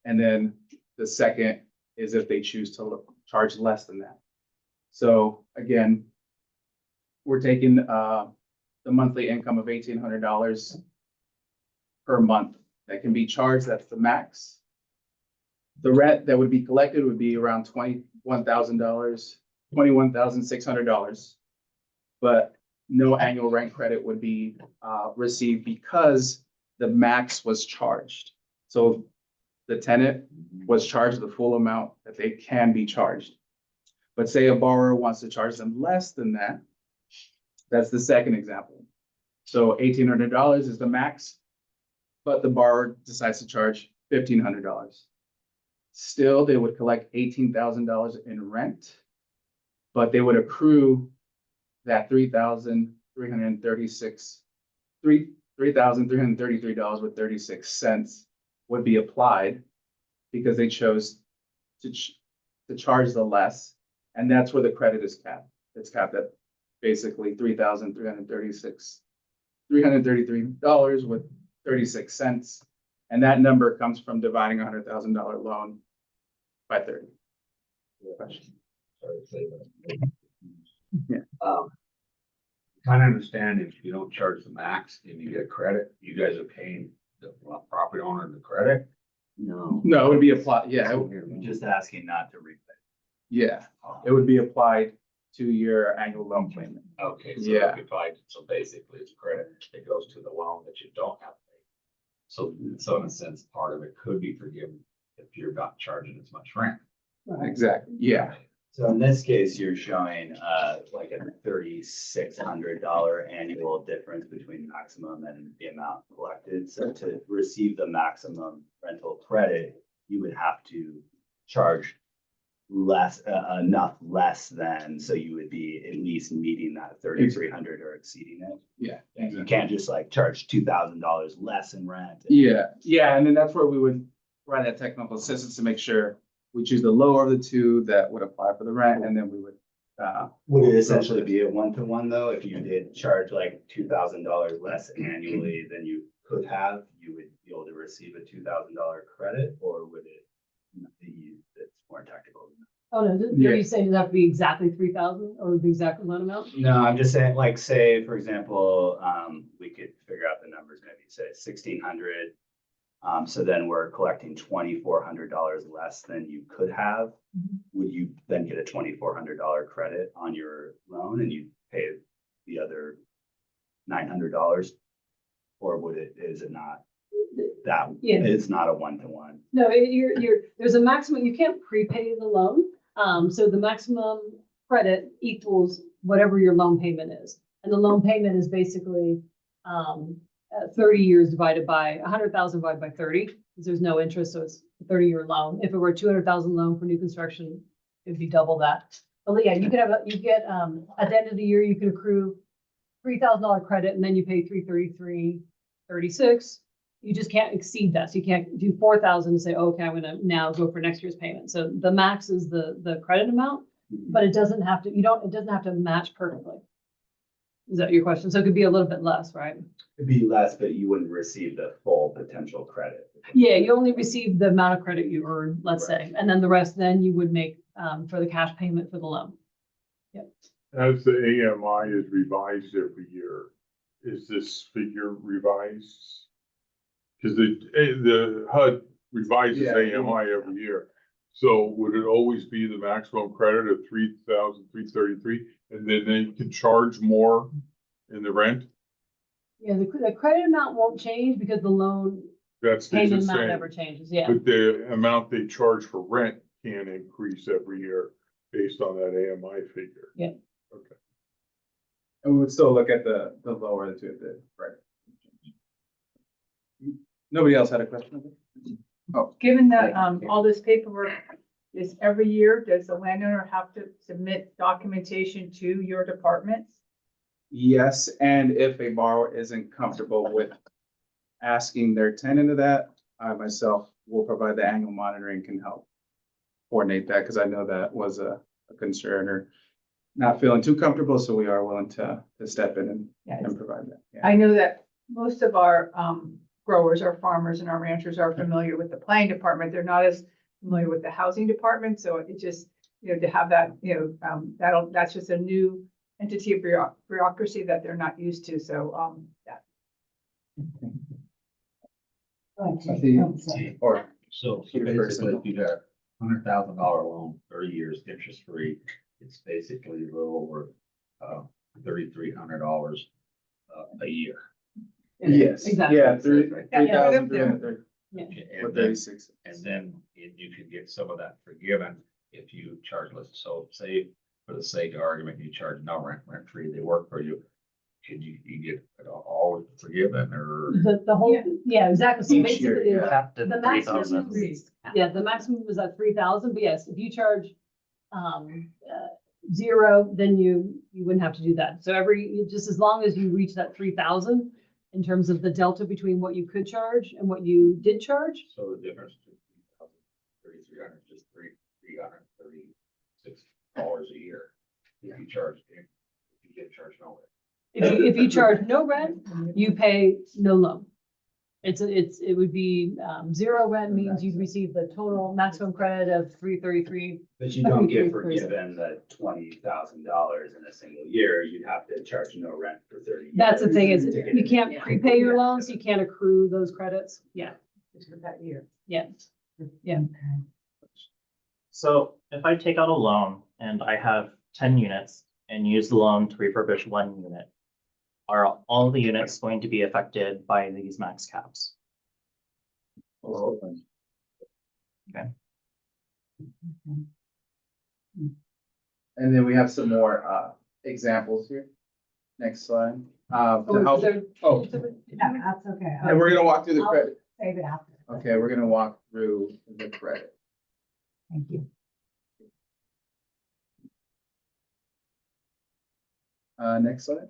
And then the second is if they choose to charge less than that. So again, we're taking, the monthly income of $1,800 per month that can be charged. That's the max. The rent that would be collected would be around $21,600. But no annual rent credit would be received because the max was charged. So the tenant was charged the full amount that they can be charged. But say a borrower wants to charge them less than that, that's the second example. So $1,800 is the max, but the borrower decides to charge $1,500. Still, they would collect $18,000 in rent, but they would accrue that $3,333.36 would be applied because they chose to charge the less, and that's where the credit is capped. It's capped at basically $333.36, and that number comes from dividing a $100,000 loan by 30. Question. Sorry to say that. Yeah. Kind of understand if you don't charge the max and you get credit, you guys are paying the property owner the credit? No. No, it would be applied, yeah, We're just asking not to repay. yeah, it would be applied to your annual loan payment. Okay, so Yeah. so basically it's credit that goes to the loan that you don't have to pay. So in a sense, part of it could be forgiven if you're not charging as much rent. Exactly, yeah. So in this case, you're showing like a $3,600 annual difference between maximum and the amount collected. So to receive the maximum rental credit, you would have to charge less, enough less than, so you would be at least meeting that 3,300 or exceeding it. Yeah. And you can't just like charge $2,000 less in rent. Yeah, and then that's where we would run that technical assistance to make sure we choose the lower of the two that would apply for the rent, and then we would. Would it essentially be a 1-to-1 though? If you did charge like $2,000 less annually than you could have, you would be able to receive a $2,000 credit, or would it be, it's more tactical? Oh, no, are Yeah. you saying does it have to be exactly 3,000 or the exact loan amount? No, I'm just saying, like, say, for example, we could figure out the numbers, maybe say 1,600. So then we're collecting $2,400 less than you could have. Would you then get a $2,400 credit on your loan and you pay the other $900? Or is it not that, Yeah. it's not a 1-to-1? No, there's a maximum, you can't prepay the loan. So the maximum credit equals whatever your loan payment is. And the loan payment is basically, 30 years divided by 100,000 divided by 30, because there's no interest. So it's a 30-year loan. If it were a 200,000 loan for new construction, it'd be double that. But yeah, you could have, you get, at the end of the year, you can accrue $3,000 credit and then you pay $333.36. You just can't exceed that. So you can't do 4,000 and say, oh, okay, I'm going to now go for next year's payment. So the max is the credit amount, but it doesn't have to, it doesn't have to match perfectly. Is that your question? So it could be a little bit less, right? It'd be less, but you wouldn't receive the full potential credit. Yeah, you only receive the amount of credit you earn, let's say, and then the rest then you would make for the cash payment for the loan. Yep. As the AMI is revised every year, is this figure revised? Because the HUD revises Yeah. AMI every year. So would it always be the maximum credit of $3,333, and then they can charge more in the rent? Yeah, the credit amount won't change because the loan That stays the payment amount same. never changes, yeah. But the amount they charge for rent can increase every year based on that AMI figure. Yeah. Okay. And we would still look at the lower of the two, right? Nobody else had a question? Given that, all this paperwork is every year, does the landowner have to submit documentation to your departments? Yes, and if a borrower isn't comfortable with asking their tenant of that, I myself will provide the annual monitoring, can help coordinate that, because I know that was a concern or not feeling too comfortable, so we are willing to step in and provide that. Yeah. I know that most of our, growers, our farmers and our ranchers are familiar with the planning department. They're not as familiar with the housing department. So it just, to have that, that's just a new entity of bureaucracy that they're not used to, so, yeah. Or, So Peter basically, Person. if you got $100,000 loan, 30 years, interest free, it's basically a little over $3,300 a year. yes, Exactly. yeah, three Yeah, thousand three hundred thirty, Yeah. or And then, 36. and then you can get some of that forgiven if you charge less. So say, for the sake of argument, you charge no rent free, they work for you. Could you get it all forgiven or? The whole, yeah, exactly. So Each year, basically, yeah. Capped at the maximum 3,000. is, yeah, the maximum is at 3,000, but yes, if you charge zero, then you wouldn't have to do that. So just as long as you reach that 3,000 in terms of the delta between what you could charge and what you did charge. So the difference between 3,300 is just $336 a year. If you charge, if you get charged no rent. If you charge no rent, you pay no loan. It would be, zero rent means you'd receive the total maximum credit of 333. But you don't get forgiven the $20,000 in a single year. You'd have to charge no rent for 30 years. That's the thing is, to get you it. can't prepay your loans, you can't accrue those credits. Yeah, Just for that year. yeah, yeah. So if I take out a loan and I have 10 units and use the loan to refurbish 1 unit, are all the units going to be affected by these max caps? And then we have some more examples here. Next slide. To help, oh, Yeah, that's okay. and we're gonna walk through the I'll credit. Save it after. Okay, we're gonna walk through the credit. Thank you. Next slide.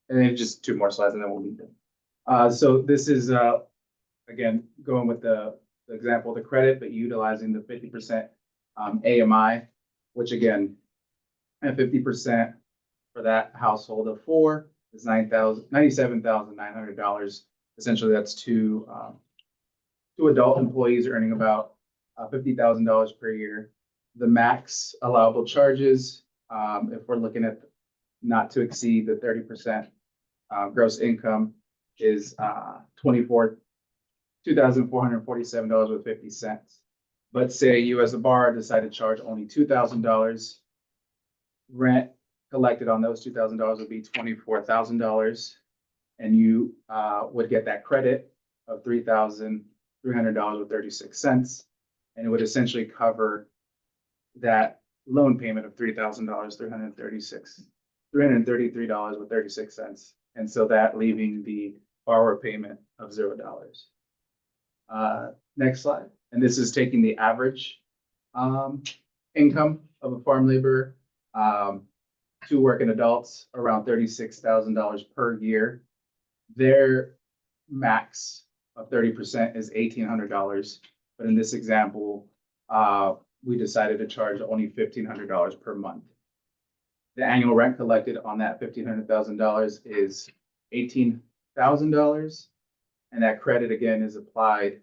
And then just 2 more slides and then we'll be done. So this is, again, going with the example of the credit, but utilizing the 50% AMI, which again, at 50% for that household of 4 is $97,900. Essentially, that's two adult employees earning about $50,000 per year. The max allowable charges, if we're looking at not to exceed the 30% gross income, is $2,447.50. But say you as a bar decide to charge only $2,000, rent collected on those $2,000 would be $24,000, and you would get that credit of $3,300.36, and it would essentially cover that loan payment of $333.36, and so that leaving the borrower payment of $0. Next slide, and this is taking the average income of a farm laborer. 2 working adults, around $36,000 per year. Their max of 30% is $1,800, but in this example, we decided to charge only $1,500 per month. The annual rent collected on that $1,500,000 is $18,000, and that credit again is applied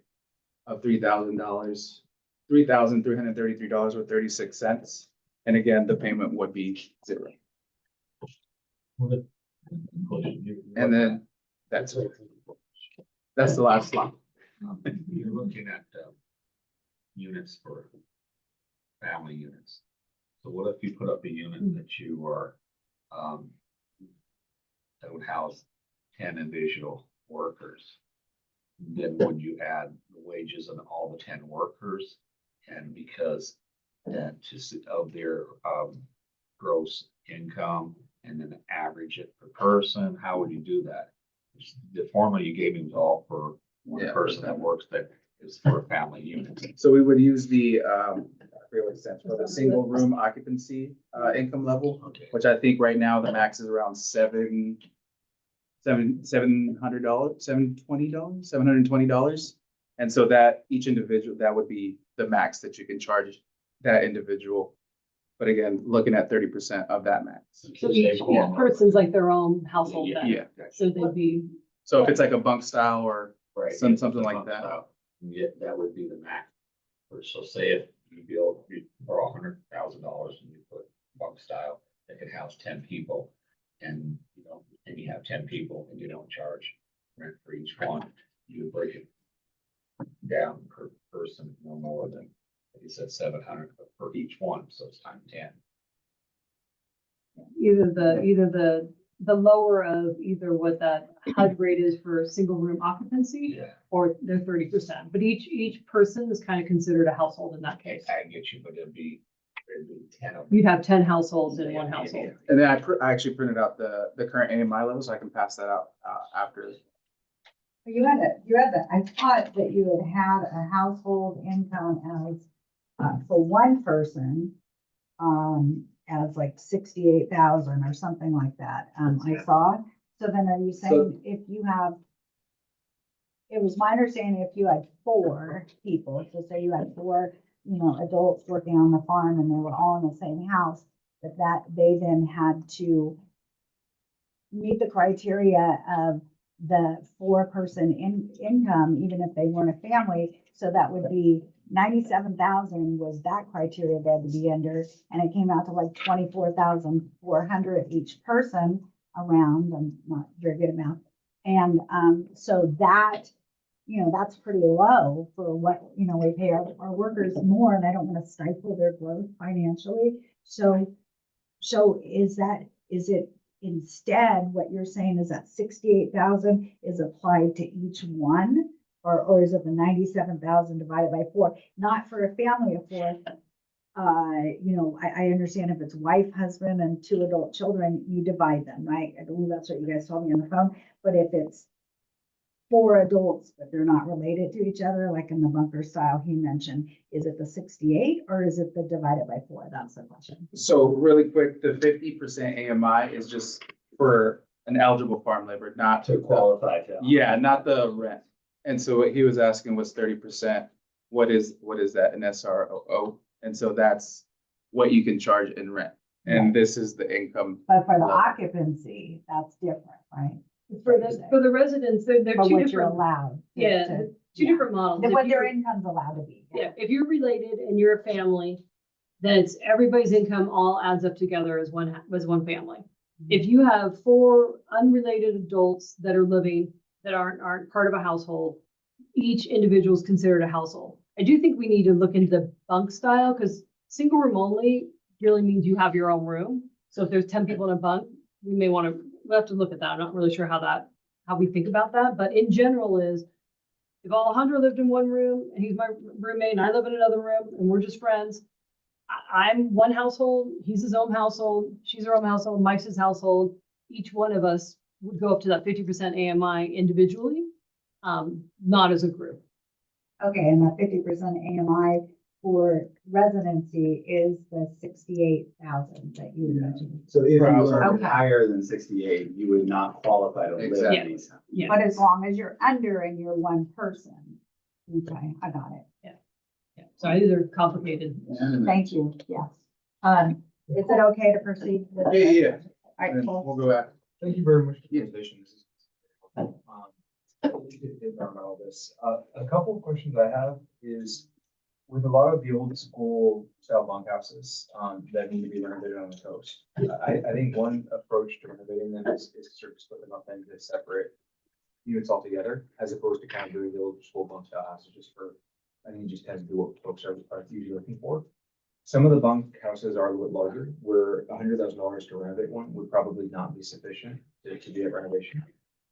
of $3,333.36, and again, the payment would be 0. And then that's the last slide. You're looking at units for family units. So what if you put up a unit that you are that would house 10 individual workers? Then would you add the wages on all the 10 workers? And because that just of their gross income and then average it per person, how would you do that? The formula you gave me was all for one Yeah. person that works, that is for a family unit. So we would use the, I forget what it stands for, the single room occupancy income level, Okay. which I think right now the max is around $720, $720. And so that each individual, that would be the max that you can charge that individual. But again, looking at 30% of that max. So each person's like their own household then. Yeah. So they'd be, So if it's like a bunk style or Right. something like that. Yeah, that would be the max. Or so say if you borrow $100,000 and you put $1 bunk style that could house 10 people. And, you know, and you have 10 people and you don't charge rent for each one, you break it down per person, no more than, like you said, 700 for each one, so it's times 10. Either the lower of either what that HUD rate is for single room occupancy Yeah. or they're 30%, but each person is kind of considered a household in that case. I get you, but it'd be 10 of them. You'd have 10 households in one household. And then I actually printed out the current AMI level, so I can pass that out after. I thought that you had a household income as, for one person, as like 68,000 or something like that, I saw. So then are you saying if you have, it was my understanding if you had 4 people, so say you had 4, adults working on the farm and they were all in the same house, that they then had to meet the criteria of the 4-person income, even if they weren't a family. So that would be 97,000 was that criteria they had to be under, and it came out to like 24,400 each person around. I'm not very good at math. And so that, that's pretty low for what, we pay our workers more, and I don't want to stifle their growth financially. So is it instead what you're saying is that 68,000 is applied to each one? Or is it the 97,000 divided by 4? Not for a family of 4. I understand if it's wife, husband, and 2 adult children, you divide them, right? I believe that's what you guys told me on the phone. But if it's 4 adults, but they're not related to each other, like in the bunker style he mentioned, is it the 68 or is it the divided by 4? That's the question. So really quick, the 50% AMI is just for an eligible farm labor, not To qualify to. Yeah, not the rent. And so what he was asking was 30%. What is that in SRO? And so that's what you can charge in rent. And this is the income. But for the occupancy, that's different, right? For the residents, they're For 2 what you're different, allowed. yeah, 2 yeah. different models. What If their you're- income's allowed to be. Yeah, if you're related and you're a family, then it's everybody's income all adds up together as one family. If you have 4 unrelated adults that are living that aren't part of a household, each individual is considered a household. I do think we need to look into the bunk style because single room only really means you have your own room. So if there's 10 people in a bunk, we'll have to look at that. I'm not really sure how we think about that, but in general is if Alejandro lived in one room and he's my roommate and I live in another room and we're just friends, I'm one household, he's his own household, she's her own household, Mike's his household. Each one of us would go up to that 50% AMI individually, not as a group. Okay, and that 50% AMI for residency is the 68,000 that you mentioned. So if you were Okay. higher than 68, you would not qualify to live Exactly. in these. Yeah. But as long as you're under and you're one person. Okay, I got it. Yeah. So these are complicated. Thank you, yes. Is it okay to proceed? with Yeah, this? yeah. All right, And cool. we'll go back. Thank you very much for the Yeah. presentation. This is we did learn all this. A couple of questions I have is with a lot of the old school style bunkhouses that need to be renovated on the coast. I think one approach to renovating them is to sort of split them up into separate units altogether, as opposed to kind of doing the old school bunk style houses just for, I think it just tends to be what folks are usually looking for. Some of the bunk houses are a little bit larger, where $100,000 to renovate one would probably not be sufficient to do that renovation.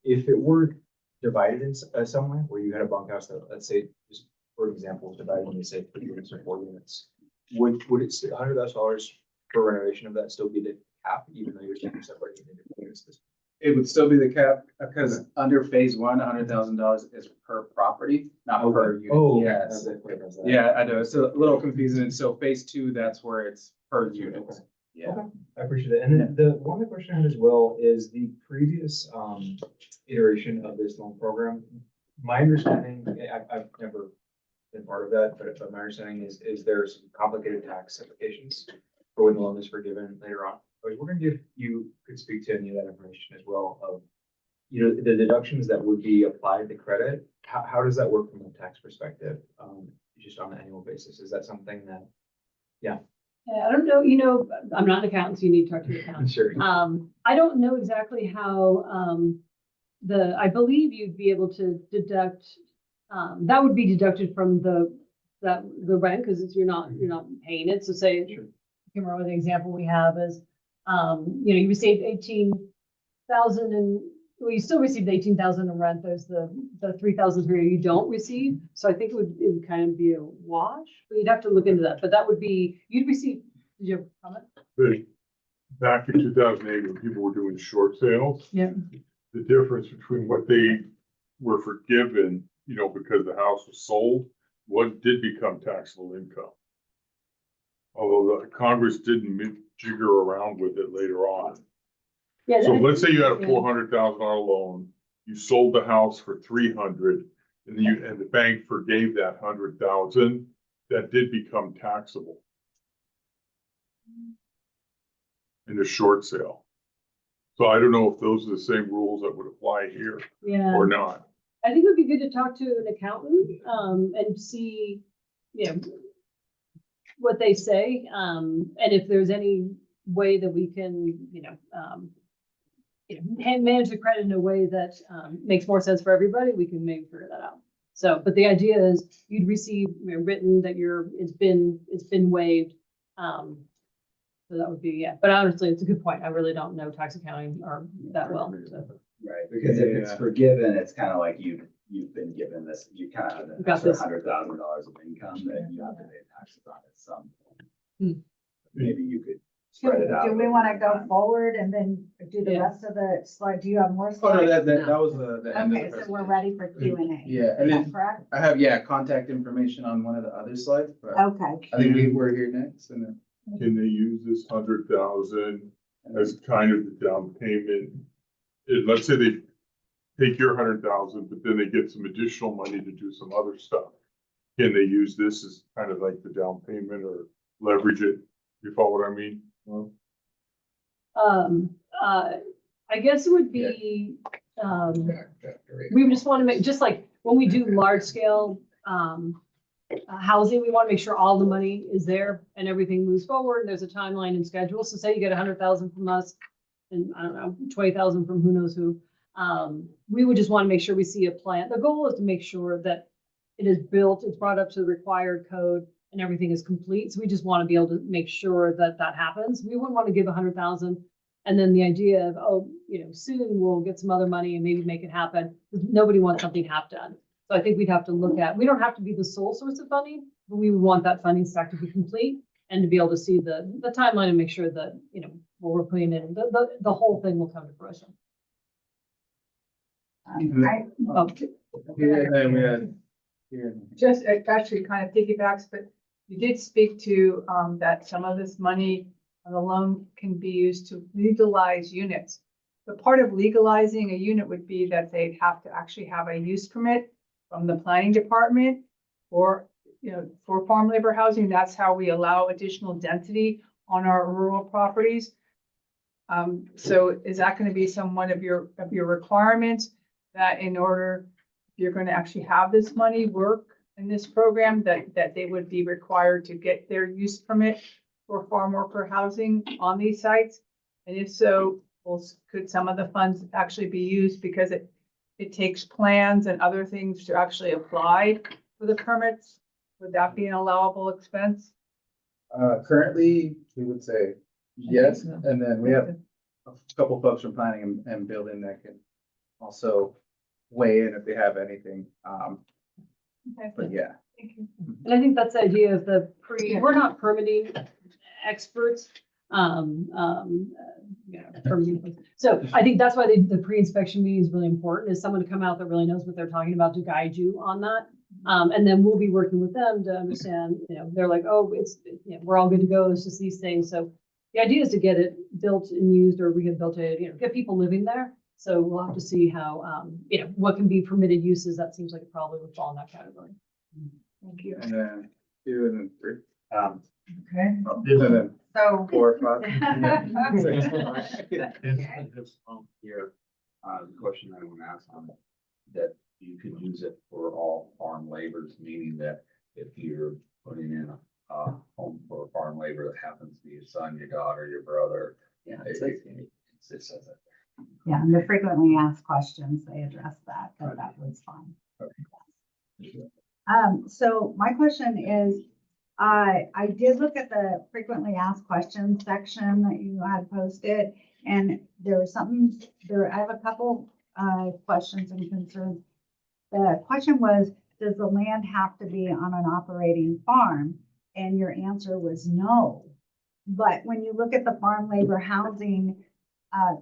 If it were divided in some way, where you had a bunkhouse that, let's say, just for example, was divided into say 3 units or 4 units, would it $100,000 for renovation of that still be the cap, even though you're separating into different units? It would still be the cap because under phase 1, $100,000 is per property, not per unit. Oh, Yes. okay. Yeah, I know. It's a little confusing. So phase 2, that's where it's per unit. Okay. Yeah. I appreciate it. And then the one other question I had as well is the previous iteration of this loan program. My understanding, I've never been part of that, but my understanding is there's complicated tax implications for when the loan is forgiven later on. I was wondering if you could speak to any of that information as well of, the deductions that would be applied to credit. How does that work from a tax perspective? Just on an annual basis? Is that something that, yeah. Yeah, I don't know, you know, I'm not an accountant, so you need to talk to your accountant. Sure. I don't know exactly how, I believe you'd be able to deduct, that would be deducted from the rent, because you're not paying it. So say, I can't remember the example we have is, you know, you received 18,000 and, well, you still received 18,000 in rent. There's the 3,000 here you don't receive. So I think it would kind of be a wash, but you'd have to look into that. But that would be, you'd receive, did you have a comment? But back in 2008, when people were doing short sales. Yeah. The difference between what they were forgiven, you know, because the house was sold, what did become taxable income. Although the Congress didn't jigger around with it later on. Yeah. So let's say you had a Yeah. $400,000 loan, you sold the house for 300, and the bank forgave that 100,000, that did become taxable in the short sale. So I don't know if those are the same rules that would apply here Yeah. or not. I think it would be good to talk to an accountant, and see, you know, what they say, and if there's any way that we can, manage the credit in a way that, makes more sense for everybody, we can maybe figure that out. So, but the idea is you'd receive, written that it's been waived. So that would be, yeah, but honestly, it's a good point. I really don't know tax accounting or that well, so. Right, because if it's Yeah. forgiven, it's kind of like you've been given this, you kind of have an Got extra this. $100,000 of income that you have to pay taxes on at some point. Hmm. Maybe you could spread it out. Do we want to go forward and then do the Yeah. rest of the slide? Do you have more Oh, no, slides? that was the end of Okay, the so we're presentation. ready for Q&A. Yeah, and Is that then correct? I have, contact information on one of the other slides, but Okay. I think we're here next and then. Can they use this 100,000 as kind of the down payment? Let's say they take your 100,000, but then they get some additional money to do some other stuff. Can they use this as kind of like the down payment or leverage it? You follow what I mean? I guess it would be, we would just want to make, just like when we do large scale, housing, we want to make sure all the money is there and everything moves forward. And there's a timeline and schedule. So say you get 100,000 from us and I don't know, 20,000 from who knows who. We would just want to make sure we see a plan. The goal is to make sure that it is built, it's brought up to the required code and everything is complete. So we just want to be able to make sure that that happens. We wouldn't want to give 100,000 and then the idea of, soon we'll get some other money and maybe make it happen. Nobody wants something half done. So I think we'd have to look at, we don't have to be the sole source of funding, but we would want that funding stack to be complete and to be able to see the timeline and make sure that, what we're putting in, the whole thing will come to fruition. I- Oh, Here and then we had. Here. Just, it actually kind of piggybacks, but you did speak to, that some of this money on the loan can be used to legalize units. But part of legalizing a unit would be that they'd have to actually have a use permit from the planning department or, for farm labor housing. That's how we allow additional density on our rural properties. So is that going to be one of your requirements that in order, if you're going to actually have this money work in this program, that they would be required to get their use permit for farm worker housing on these sites? And if so, could some of the funds actually be used because it takes plans and other things to actually apply for the permits? Would that be an allowable expense? Currently, we would say yes, and then we have a couple folks from planning and building that can also weigh in if they have anything. Okay, But yeah. thank you. and I think that's the idea of we're not permitting experts. Permitting. So I think that's why the pre-inspection meeting is really important, is someone to come out that really knows what they're talking about to guide you on that. And then we'll be working with them to understand, they're like, oh, we're all good to go. It's just these things. So the idea is to get it built and used or rehabilitated, get people living there. So we'll have to see how, what can be permitted uses. That seems like it probably would fall in that category. Thank you. And then 2 and then 3. Okay. And then So. 4, 5. Here, the question I want to ask on it, that you could use it for all farm labors, meaning that if you're putting in a home for a farm labor labor that happens to be your son, your daughter, your brother. Yeah. It says that. Yeah, and the frequently asked questions, they address that, but that was fine. So my question is, I did look at the frequently asked questions section that you had posted, and there was something there. I have a couple questions and concerns. The question was, does the land have to be on an operating farm? And your answer was no. But when you look at the farm labor housing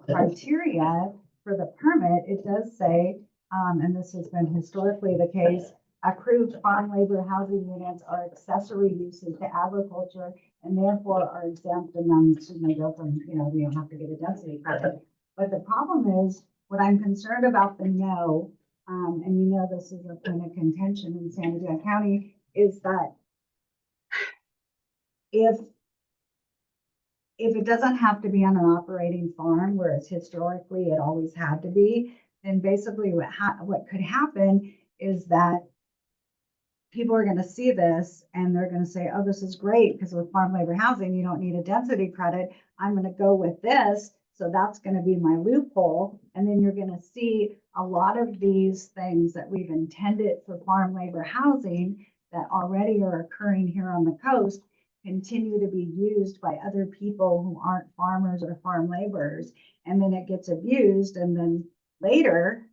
criteria for the permit, it does say, and this has been historically the case, approved farm labor housing units are accessory uses to agriculture and therefore are exempt, and then they go from, you don't have to get a density credit. But the problem is, what I'm concerned about the no, and this is a point of contention in San Diego County, is that if it doesn't have to be on an operating farm, whereas historically it always had to be, then basically what could happen is that people are going to see this and they're going to say, oh, this is great because with farm labor housing, you don't need a density credit. I'm going to go with this. So that's going to be my loophole. And then you're going to see a lot of these things that we've intended for farm labor housing that already are occurring here on the coast continue to be used by other people who aren't farmers or farm laborers. And then it gets abused. And then later,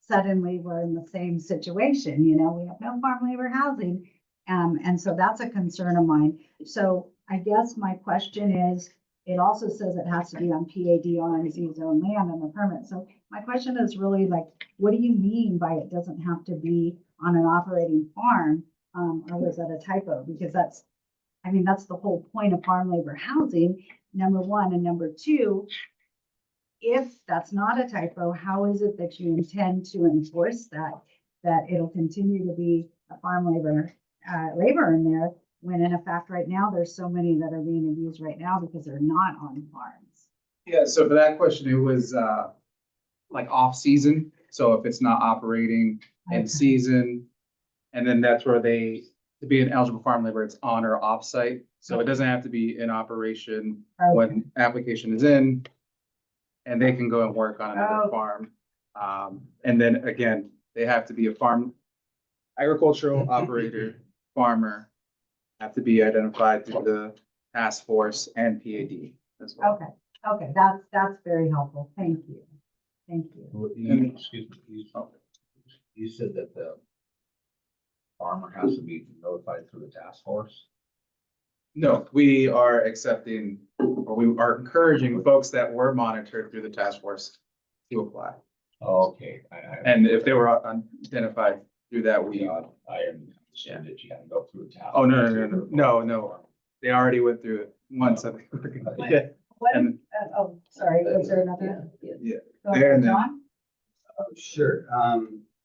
suddenly we're in the same situation. We have no farm labor housing. And so that's a concern of mine. So I guess my question is, it also says it has to be on PAD RMZ zone land in the permit. So my question is really like, what do you mean by it doesn't have to be on an operating farm? Or was that a typo? Because that's the whole point of farm labor housing, number one. And number two, if that's not a typo, how is it that you intend to enforce that it'll continue to be a farm labor in there, when in fact right now there's so many that are being abused right now because they're not on farms? Yeah, so for that question, it was like off season. So if it's not operating in season, and then that's where to be an eligible farm labor, it's on or off site. So it doesn't have to be in operation when application is in, and they can go and work on another farm. And then again, they have to be a agricultural operator, farmer, have to be identified through the task force and PAD as well. Okay, that's very helpful. Thank you. Well, excuse me, you said that the farmer has to be notified through the task force? No, we are accepting, or we are encouraging folks that were monitored through the task force to apply. Oh, okay. And if they were identified through that, I understand that you had to go through a task. Oh, no. They already went through it once. I think. Yeah. Sorry, was there another? Yeah. Go ahead, John? Sure.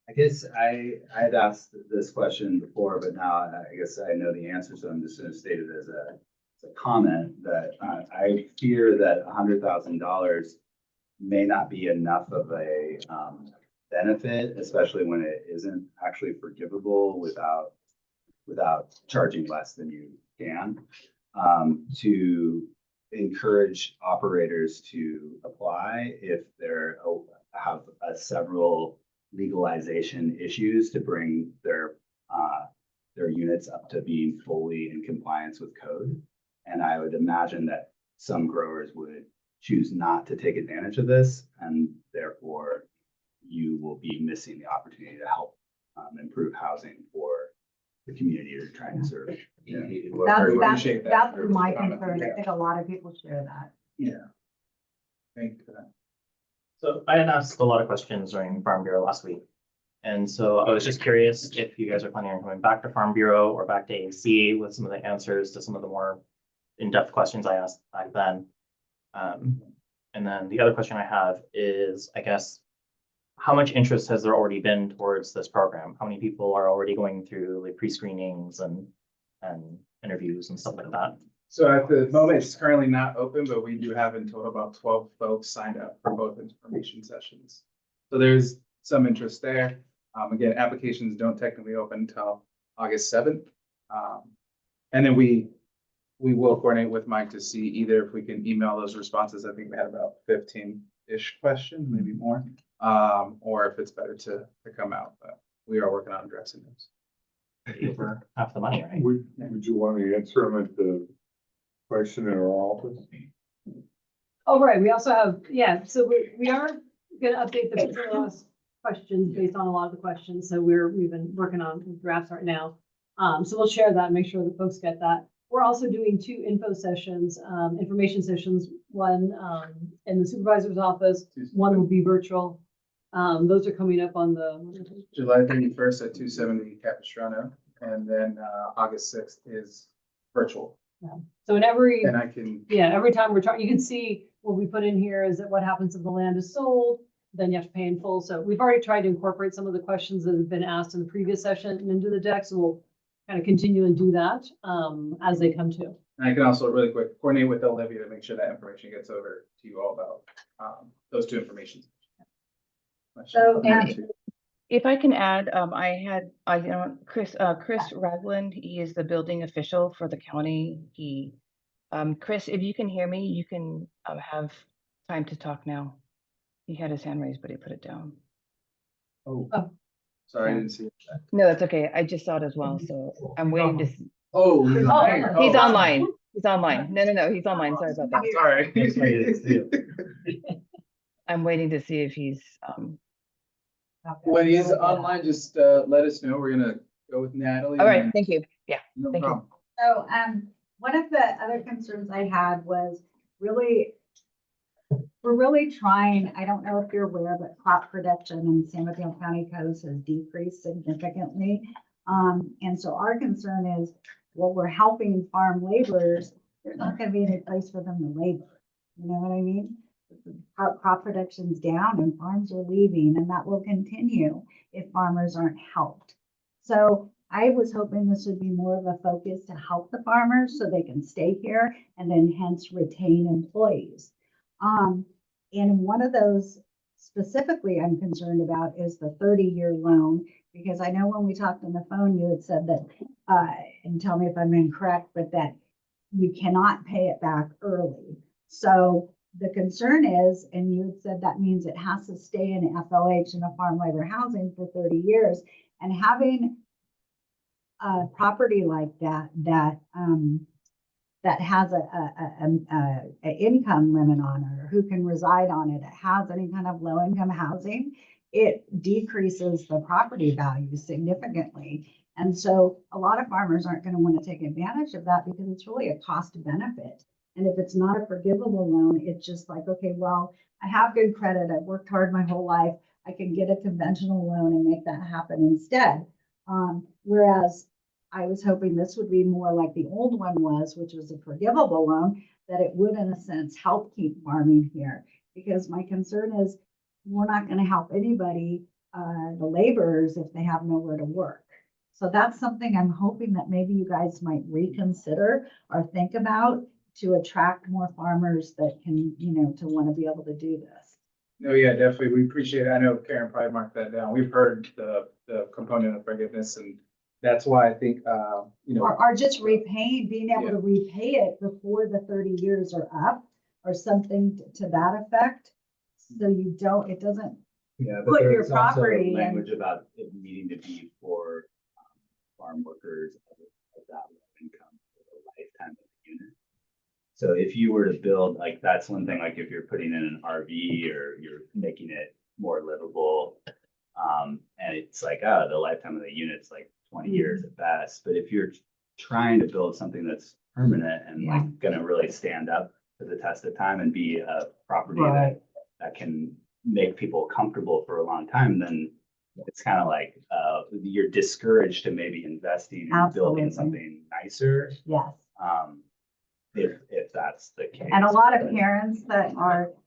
I guess I had asked this question before, but now I guess I know the answer, so I'm just going to state it as a comment that I fear that $100,000 may not be enough of a benefit, especially when it isn't actually forgivable without charging less than you can, to encourage operators to apply if they're have several legalization issues to bring their units up to being fully in compliance with code. And I would imagine that some growers would choose not to take advantage of this, and therefore you will be missing the opportunity to help improve housing for the community you're trying to serve. That's my concern. I think a lot of people share that. Yeah. Thank you for that. So I had asked a lot of questions during Farm Bureau last week. And so I was just curious if you guys are planning on coming back to Farm Bureau or back to AC with some of the answers to some of the more in-depth questions I asked back then. And then the other question I have is, I guess, how much interest has there already been towards this program? How many people are already going through like pre-screenings and interviews and stuff like that? So at the moment, it's currently not open, but we do have in total about 12 folks signed up for both information sessions. So there's some interest there. Again, applications don't technically open until August 7th. And then we we will coordinate with Mike to see either if we can email those responses. I think we had about 15-ish questions, maybe more. Or if it's better to come out, but we are working on addressing those. Over half the money, right? Would you want to answer them at the question in our office? Oh, right, we also have, yeah, so we are gonna update the frequently asked questions based on a lot of the questions, so we've been working on drafts right now. So we'll share that and make sure that folks get that. We're also doing 2 info sessions, information sessions, one in the supervisor's office, one will be virtual. Those are coming up on the July 31st at 270 Capistrano, and then August 6th is virtual. so in every, And I can, every time we're trying, you can see what we put in here is that what happens if the land is sold, then you have to pay in full. So we've already tried to incorporate some of the questions that have been asked in the previous session into the deck. So we'll kind of continue and do that as they come to. and I can also really quick coordinate with Olivia to make sure that information gets over to you all about those 2 information. So, If I can add, Chris Ragland, he is the building official for the county. Chris, if you can hear me, you can have time to talk now. He had his hand raised, but he put it down. Oh, sorry, I didn't see it. No, that's okay. I just saw it as well, so I'm waiting to. Oh, He's oh, online. He's online. No, he's online. Sorry about that. Sorry. I'm waiting to see if he's, When he's online, just let us know. We're gonna go with Natalie. all right, and- thank you. Yeah, No thank you. problem. So, one of the other concerns I had was we're really trying, I don't know if you're aware, but crop production in San Mateo County codes has decreased significantly. And so our concern is, well, we're helping farm laborers, there's not gonna be any place for them to labor. You know what I mean? Crop production's down and farms are leaving, and that will continue if farmers aren't helped. So I was hoping this would be more of a focus to help the farmers so they can stay here and then hence retain employees. And one of those specifically I'm concerned about is the 30-year loan, because I know when we talked on the phone, you had said that, and tell me if I'm incorrect, but that we cannot pay it back early. So the concern is, and you had said that means it has to stay in FLH and a farm labor housing for 30 years, and having a property like that that has a income limit on it, or who can reside on it, it has any kind of low income housing, it decreases the property value significantly. And so a lot of farmers aren't going to want to take advantage of that because it's really a cost benefit. And if it's not a forgivable loan, it's just like, okay, well, I have good credit. I've worked hard my whole life. I can get a conventional loan and make that happen instead. Whereas I was hoping this would be more like the old one was, which was a forgivable loan, that it would, in a sense, help keep farming here. Because my concern is we're not going to help anybody, the laborers, if they have nowhere to work. So that's something I'm hoping that maybe you guys might reconsider or think about to attract more farmers that can, to want to be able to do this. No, yeah, definitely. We appreciate it. I know Karen probably marked that down. We've heard the component of forgiveness, and that's why I think, Or just repaying, being able Yeah. to repay it before the 30 years are up or something to that effect. So it doesn't Yeah, put but your there's also property in- language about it needing to be for farm workers of that low income for the lifetime of the unit. So if you were to build, like, that's one thing, like if you're putting in an RV or you're making it more livable, and it's like, oh, the lifetime of the unit's like 20 years at best. But if you're trying to build something that's permanent and like gonna really stand up to the test of time and be a property that can make people comfortable for a long time, then it's kind of like you're discouraged to maybe investing in building something nicer. Yes. If that's the case. And a lot of parents that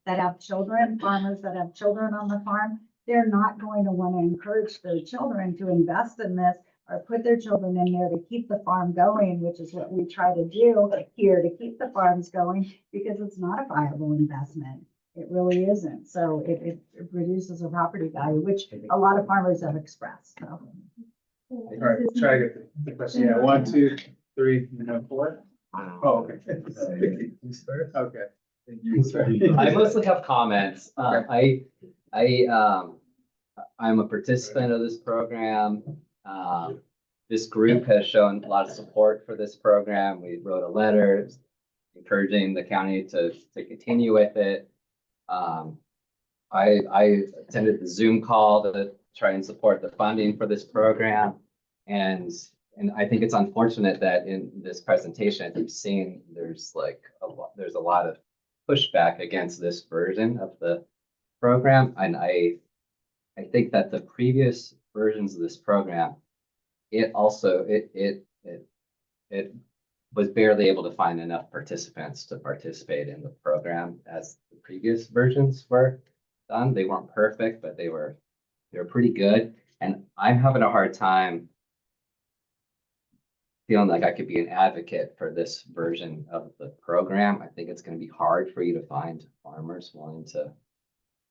have children, farmers that have children on the farm, they're not going to want to encourage their children to invest in this or put their children in there to keep the farm going, which is what we try to do here to keep the farms going, because it's not a viable investment. It really isn't. So it reduces the property value, which a lot of farmers have expressed. So. all right, try to get the question. Yeah, 1, 2, 3, 4. Oh, okay. Okay. Thank you. I mostly have comments. I'm a participant of this program. This group has shown a lot of support for this program. We wrote a letter encouraging the county to continue with it. I attended the Zoom call to try and support the funding for this program. And I think it's unfortunate that in this presentation, you've seen there's a lot of pushback against this version of the program. And I think that the previous versions of this program, it was barely able to find enough participants to participate in the program as the previous versions were done. They weren't perfect, but they were pretty good. And I'm having a hard time feeling like I could be an advocate for this version of the program. I think it's going to be hard for you to find farmers willing to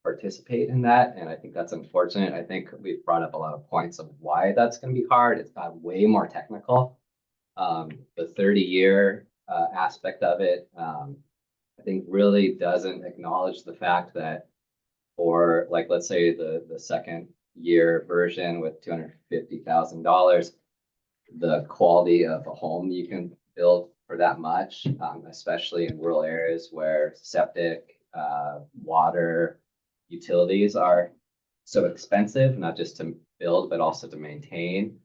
participate in that. And I think that's unfortunate. I think we've brought up a lot of points of why that's going to be hard. It's got way more technical. The 30-year aspect of it, I think really doesn't acknowledge the fact that for like, let's say the second year version with $250,000, the quality of a home you can build for that much, especially in rural areas where septic, water, utilities are so expensive, not just to build, but also to maintain.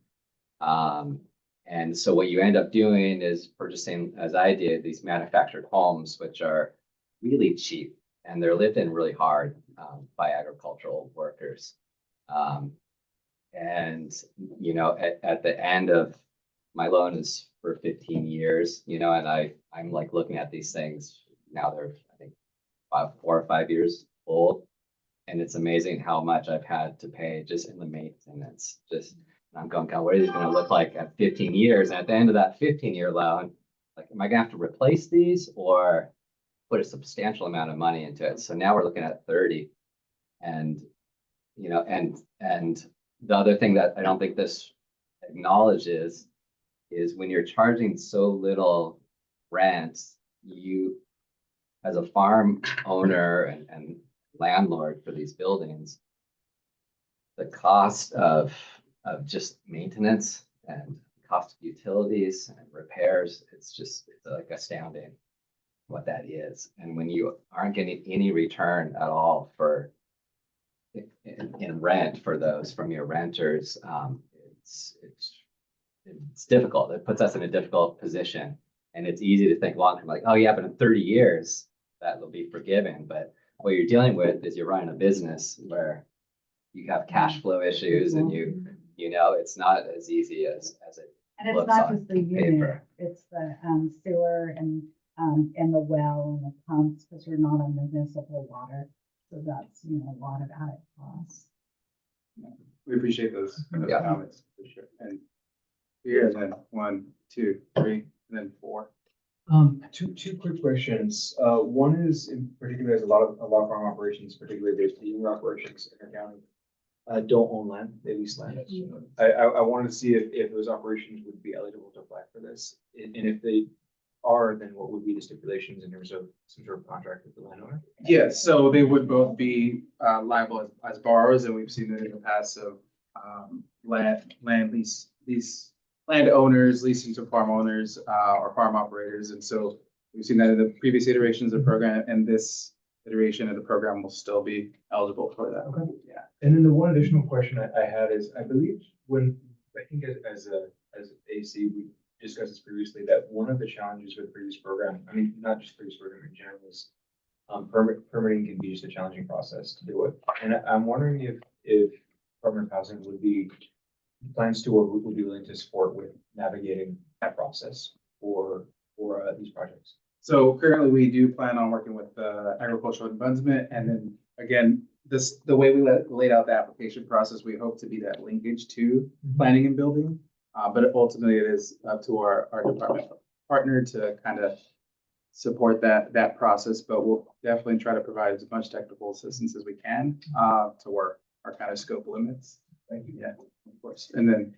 And so what you end up doing is purchasing, as I did, these manufactured homes, which are really cheap and they're lived in really hard by agricultural workers. And, you know, at the end of my loan is for 15 years, you know, and I'm like looking at these things now, they're, I think, 4 or 5 years old. And it's amazing how much I've had to pay just in the maintenance. Just, I'm going, God, what is it going to look like at 15 years? And at the end of that 15-year loan, like, am I going to have to replace these or put a substantial amount of money into it? So now we're looking at 30. And, you know, and the other thing that I don't think this acknowledges is when you're charging so little rent, you, as a farm owner and landlord for these buildings, the cost of just maintenance and cost of utilities and repairs, it's like astounding what that is. And when you aren't getting any return at all for in rent for those from your renters, it's difficult. It puts us in a difficult position. And it's easy to think long term, like, oh yeah, but in 30 years that will be forgiven. But what you're dealing with is you're running a business where you have cash flow issues and you know, it's not as easy as it And it's looks not on just the unit, paper. it's the sewer and the well and the pumps, because we're not on municipal water. So that's, you know, a lot of added costs. We appreciate those Yeah. comments for sure. And here, then 1, 2, 3, and then 4. Two quick questions. One is in particular, there's a lot of farm operations, particularly there's the younger operations in our county, don't own land, they lease land. I wanted to see if those operations would be eligible to apply for this. And if they are, then what would be the stipulations in terms of some sort of contract with the landowner? Yeah, so they would both be liable as borrowers, and we've seen that in the past. So land lease landowners leasing to farm owners or farm operators, and so we've seen that in the previous iterations of the program, and this iteration of the program will still be eligible for that. Okay. Yeah. And then the one additional question I had is, I believe I think as AC, we discussed this previously, that one of the challenges with the previous program, I mean, not just previous program in general, is permitting can be just a challenging process to deal with. And I'm wondering if Department of Housing plans to or would be willing to support with navigating that process for these projects. So currently, we do plan on working with agricultural advancement, and then again, the way we laid out the application process, we hope to be that linkage to planning and building. But ultimately, it is up to our department partner to kind of support that process. But we'll definitely try to provide as much technical assistance as we can to work our kind of scope limits. Thank you. Yeah, of course. And then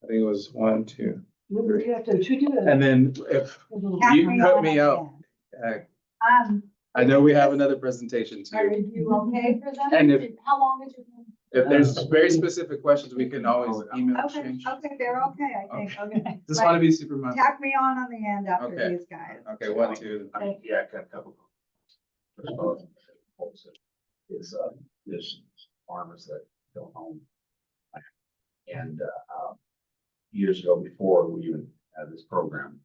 I think it was 1, 2, You have to, should do And then if Tap you me cut on me at out, the end. uh, I know we have another presentation Are too. you okay for that? And if, How long is your? if there's very specific questions, we can always email Okay, change. okay, they're okay, I think, okay. Just want to be super mindful. Tack me on the end after Okay. these guys. Okay, 1, 2. Yeah, I got a couple. First of all, is, this farmers that don't own. And, years ago, before we even had this program,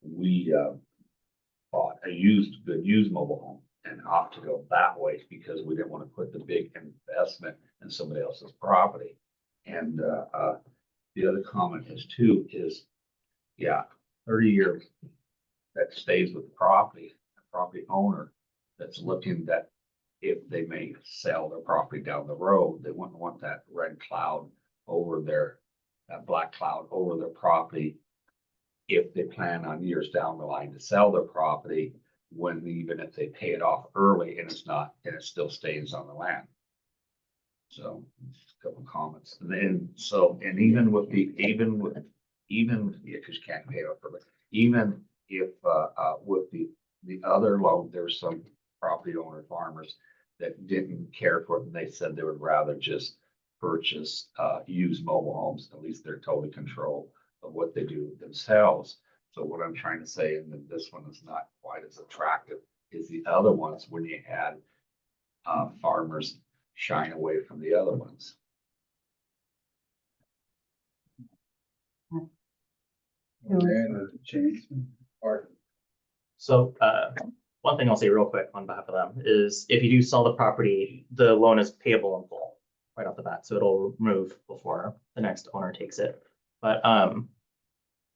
we, bought a good used mobile home and opted to go that way because we didn't want to put the big investment in somebody else's property. And, the other comment is too, yeah, 30 years that stays with the property owner that's looking that if they may sell their property down the road, they wouldn't want that red cloud over that black cloud over their property. If they plan on years down the line to sell their property, even if they pay it off early and it still stays on the land. So a couple comments. And then, even because you can't pay it off early, even if, with the other loan, there's some property owner farmers that didn't care for it. And they said they would rather just purchase, used mobile homes. At least they're totally control of what they do themselves. So what I'm trying to say, and then this one is not quite as attractive, is the other ones when you had, farmers shying away from the other ones. So, one thing I'll say real quick on behalf of them is if you do sell the property, the loan is payable in full right off the bat, so it'll move before the next owner takes it. But,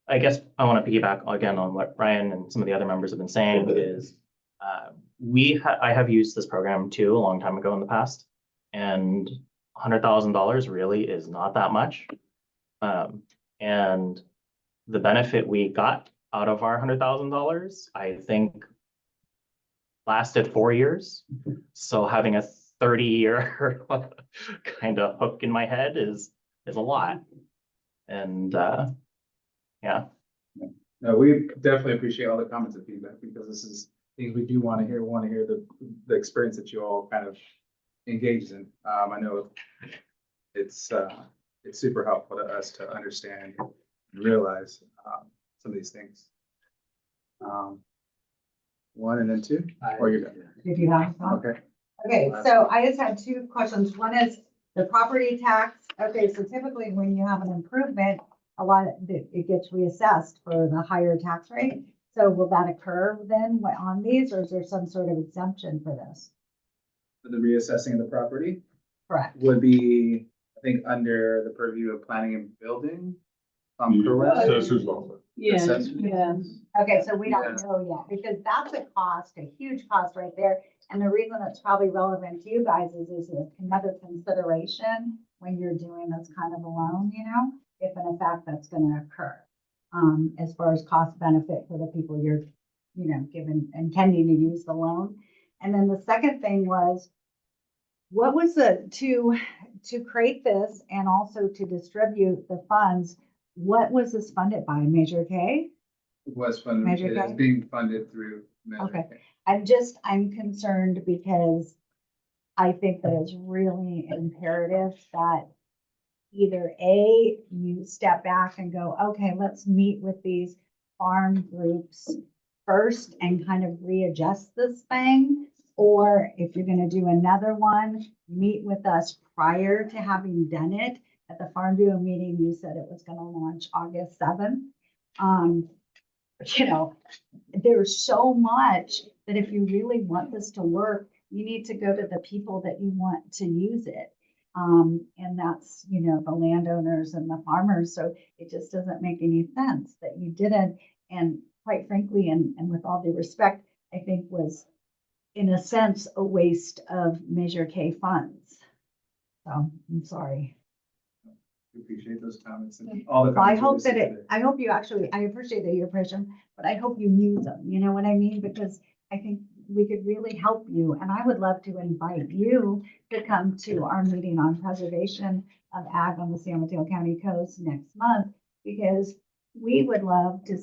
I guess I want to piggyback again on what Brian and some of the other members have been saying is, I have used this program too a long time ago in the past, and $100,000 really is not that much. And the benefit we got out of our $100,000, I think, lasted 4 years. So having a 30-year kind of hook in my head is a lot. And yeah. No, we definitely appreciate all the comments and feedback because this is things we do want to hear. We want to hear the experience that you all kind of engaged in. I know it's super helpful to us to understand and realize some of these things. 1 and then 2, or you're done? Did you have some? Okay. Okay, so I just had 2 questions. One is the property tax. Okay, so typically when you have an improvement, it gets reassessed for the higher tax rate. So will that occur then on these, or is there some sort of exemption for this? The reassessing of the property Correct. would be, I think, under the purview of planning and building. Correct. Assessor's office. Yeah, Assessment. yeah. Okay, so we don't know yet, because that's a cost, a huge cost right there. And the reason it's probably relevant to you guys is another consideration when you're doing this kind of a loan, if in fact that's gonna occur. As far as cost benefit for the people you're, intending to use the loan. And then the second thing was, what was to create this and also to distribute the funds, what was this funded by? Measure K? It was funded, Measure it is K? being funded through. Measure Okay. K. I'm concerned because I think that it's really imperative that either A, you step back and go, okay, let's meet with these farm groups first and kind of readjust this thing. Or if you're gonna do another one, meet with us prior to having done it. At the Farm Bureau meeting, you said it was gonna launch August 7th. There's so much that if you really want this to work, you need to go to the people that you want to use it. And that's, the landowners and the farmers. So it just doesn't make any sense that you didn't. And quite frankly, and with all due respect, I think was in a sense, a waste of Measure K funds. So I'm sorry. We appreciate those comments and all the. I comments we hope received today. I hope you actually, I appreciate that you're pushing, but I hope you use them, you know what I mean? Because I think we could really help you. And I would love to invite you to come to our meeting on preservation of ag on the San Mateo County coast next month, because we would love to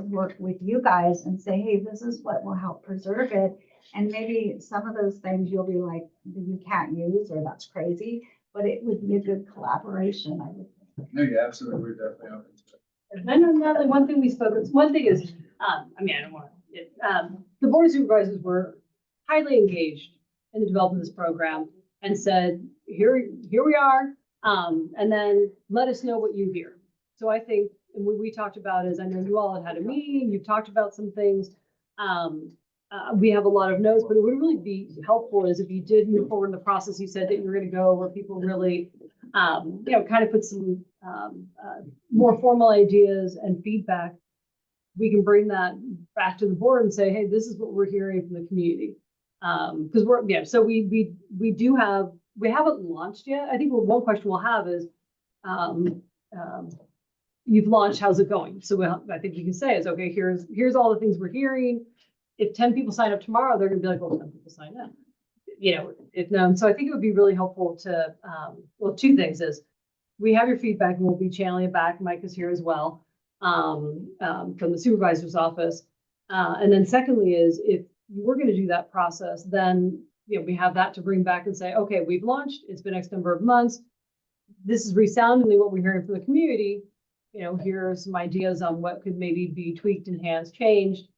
work with you guys and say, hey, this is what will help preserve it. And maybe some of those things you'll be like, you can't use, or that's crazy, but it would be a good collaboration, I would think. No, yeah, absolutely. We're definitely open to it. And then another, one thing we spoke, one thing is, I mean, I don't want to, the board of supervisors were highly engaged in the development of this program and said, here we are. And then let us know what you hear. So I think, and what we talked about is, I know you all had a meeting, you've talked about some things. We have a lot of notes, but it would really be helpful is if you did move forward in the process, you said that you were going to go where people really, kind of put some more formal ideas and feedback. We can bring that back to the board and say, hey, this is what we're hearing from the community. Because so we haven't launched yet. I think one question we'll have is, you've launched, how's it going? So I think you can say is, okay, here's all the things we're hearing. If 10 people sign up tomorrow, they're gonna be like, well, 10 people sign up. If no, so I think it would be really helpful to, well, two things is, we have your feedback and we'll be channeling it back. Mike is here as well, from the supervisor's office. And then secondly is, if we're gonna do that process, then, we have that to bring back and say, okay, we've launched, it's been X number of months. This is resoundingly what we're hearing from the community. Here are some ideas on what could maybe be tweaked, enhanced, changed,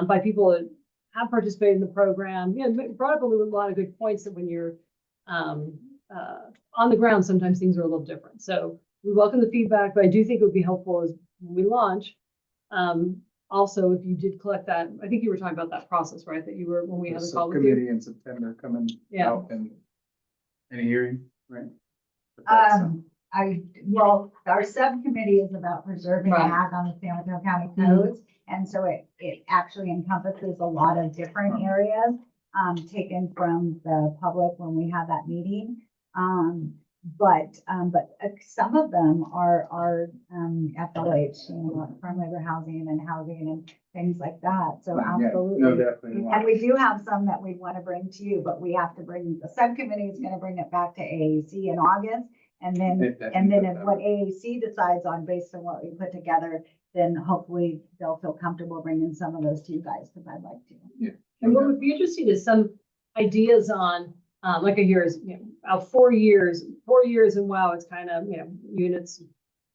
by people that have participated in the program. Brought up a lot of good points that when you're on the ground, sometimes things are a little different. So we welcome the feedback, but I do think it would be helpful as when we launch. Also, if you did collect that, I think you were talking about that process, right? That you were, when we had a call with you. Subcommittee in September coming out and a hearing, right? Our subcommittee is about preserving Right. ag on the San Mateo County codes. And so it actually encompasses a lot of different areas, taken from the public when we had that meeting. But some of them are FLH, farm labor housing and housing and things like that. So Yeah, absolutely. no, definitely. And we do have some that we want to bring to you, but we have to bring, the subcommittee is going to bring it back to AAC in August. And then if what AAC decides on based on what we put together, then hopefully they'll feel comfortable bringing some of those to you guys, because I'd like to. Yeah. And what would be interesting is some ideas on, like I hear is, 4 years, and wow, it's kind of, units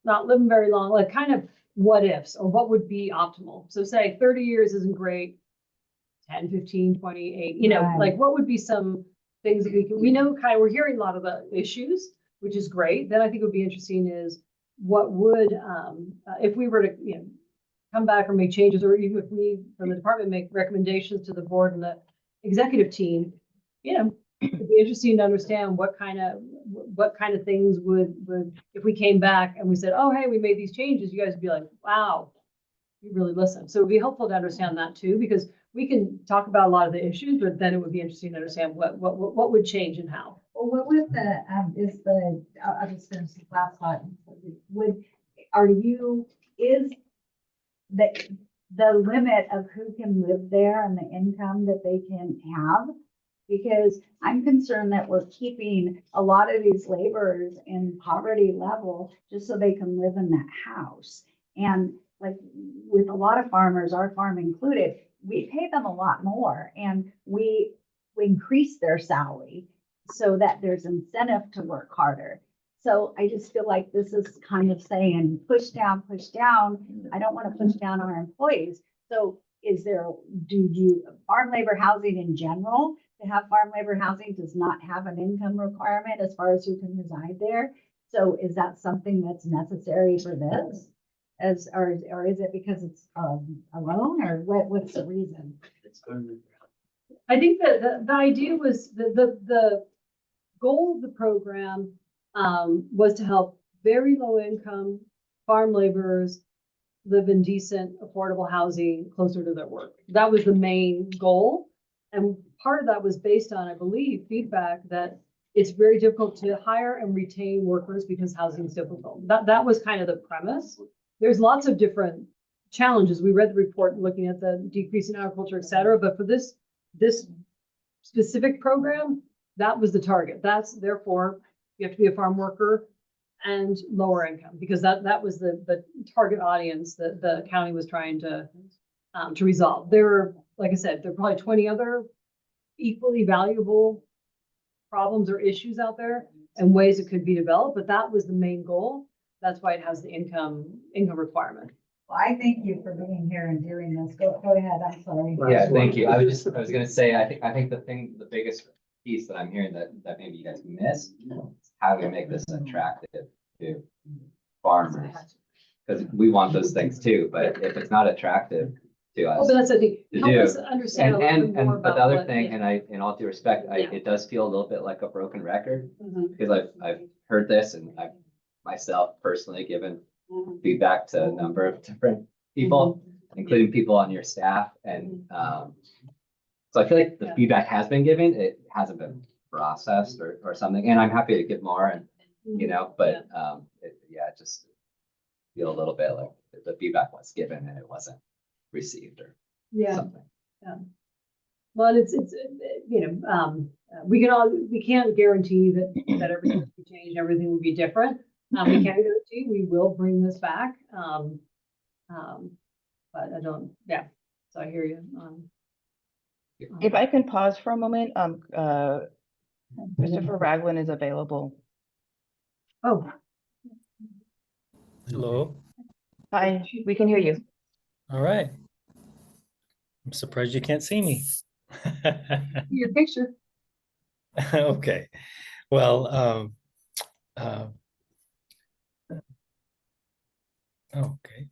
not living very long, like kind of what ifs or what would be optimal. So say 30 years isn't great, 10, 15, 28, Right. like what would be some things that we know we're hearing a lot of the issues, which is great. Then I think it would be interesting is what would, if we were to, come back or make changes, or even if we from the department make recommendations to the board and the executive team, it'd be interesting to understand what kind of things would, if we came back and we said, oh, hey, we made these changes, you guys would be like, wow, you really listened. So it'd be helpful to understand that too, because we can talk about a lot of the issues, but then it would be interesting to understand what would change and how. Well, what was I'll just finish the last thought. Is the limit of who can live there and the income that they can have? Because I'm concerned that we're keeping a lot of these laborers in poverty level just so they can live in that house. And like with a lot of farmers, our farm included, we pay them a lot more and we increase their salary so that there's incentive to work harder. So I just feel like this is kind of saying push down. I don't want to push down our employees. So farm labor housing in general, to have farm labor housing does not have an income requirement as far as who can reside there. So is that something that's necessary for this? Or is it because it's a loan, or what's the reason? I think that the idea was the goal of the program was to help very low income farm laborers live in decent, affordable housing closer to their work. That was the main goal. And part of that was based on, I believe, feedback that it's very difficult to hire and retain workers because housing is difficult. That was kind of the premise. There's lots of different challenges. We read the report looking at the decrease in agriculture, et cetera, but for this specific program, that was the target. Therefore, you have to be a farm worker and lower income, because that was the target audience that the county was trying to resolve. There are, like I said, there are probably 20 other equally valuable problems or issues out there and ways it could be developed, but that was the main goal. That's why it has the income requirement. Well, I thank you for being here and doing this. Go ahead, I'm sorry. Yeah, thank you. I was gonna say, I think the biggest piece that I'm hearing that maybe you guys missed is how do we make this attractive to farmers? Because we want those things too, but if it's not attractive to Oh, us. but that's the thing. To Help do. us understand a little bit more But the about other what- thing, yeah. in all due respect, Yeah. it does feel a little bit like a broken record, Mhm. because I've heard this and I've myself personally given Mhm. feedback to a number of different people, including people on your staff, and, so I feel like the Yeah. feedback has been given, it hasn't been processed or something, and I'm happy to give more and, you know, but, just feel a little bit like the feedback was given and it wasn't received or Yeah. something. Well, it's, we can't guarantee that everything will be changed, everything will be different. We can guarantee we will bring this back. But I don't, so I hear you. If I can pause for a moment, Christopher Ragland is available. Oh, Hello. Hi, we can hear you. All right. I'm surprised you can't see me. your picture. Okay. Well, okay.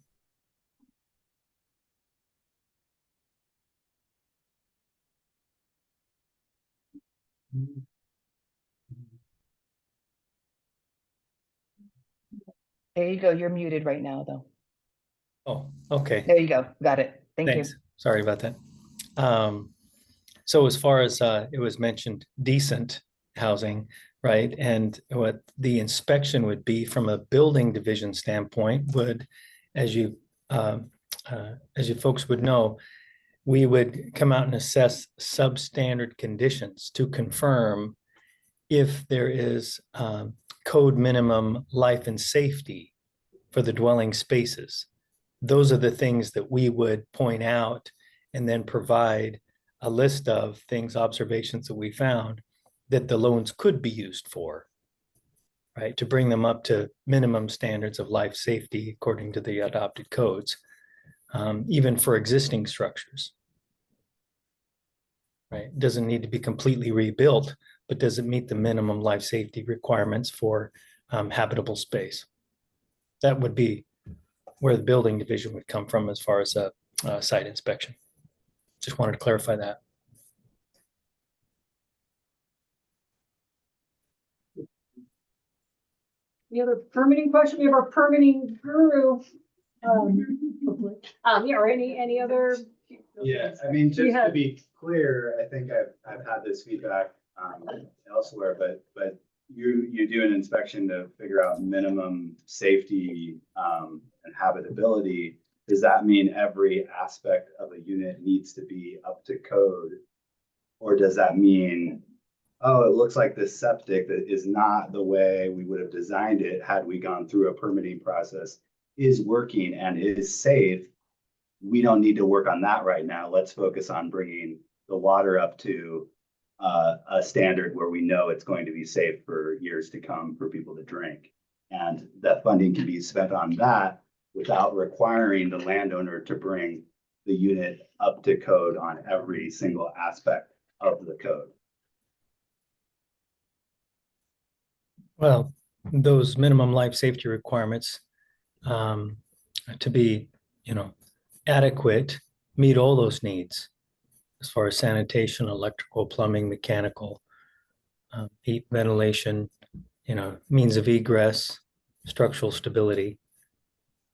There you go. You're muted right now, though. Oh, okay. There you go. Got it. Thank you. Thanks. Sorry about that. So as far as it was mentioned, decent housing, right? And what the inspection would be from a building division standpoint would, as you folks would know, we would come out and assess substandard conditions to confirm if there is code minimum life and safety for the dwelling spaces. Those are the things that we would point out and then provide a list of things, observations that we found that the loans could be used for, right? To bring them up to minimum standards of life safety according to the adopted codes, even for existing structures, right? Doesn't need to be completely rebuilt, but does it meet the minimum life safety requirements for habitable space? That would be where the building division would come from as far as a site inspection. Just wanted to clarify that. Any other permitting question? We have our permitting guru. Or any other? Yeah, I mean, just to have- be clear, I think I've had this feedback elsewhere, but you do an inspection to figure out minimum safety and habitability. Does that mean every aspect of a unit needs to be up to code? Or does that mean, oh, it looks like this septic that is not the way we would have designed it had we gone through a permitting process is working and is safe? We don't need to work on that right now. Let's focus on bringing the water up to a standard where we know it's going to be safe for years to come for people to drink. And that funding can be spent on that without requiring the landowner to bring the unit up to code on every single aspect of the code. Well, those minimum life safety requirements to be, adequate, meet all those needs as far as sanitation, electrical, plumbing, mechanical, heat, ventilation, means of egress, structural stability,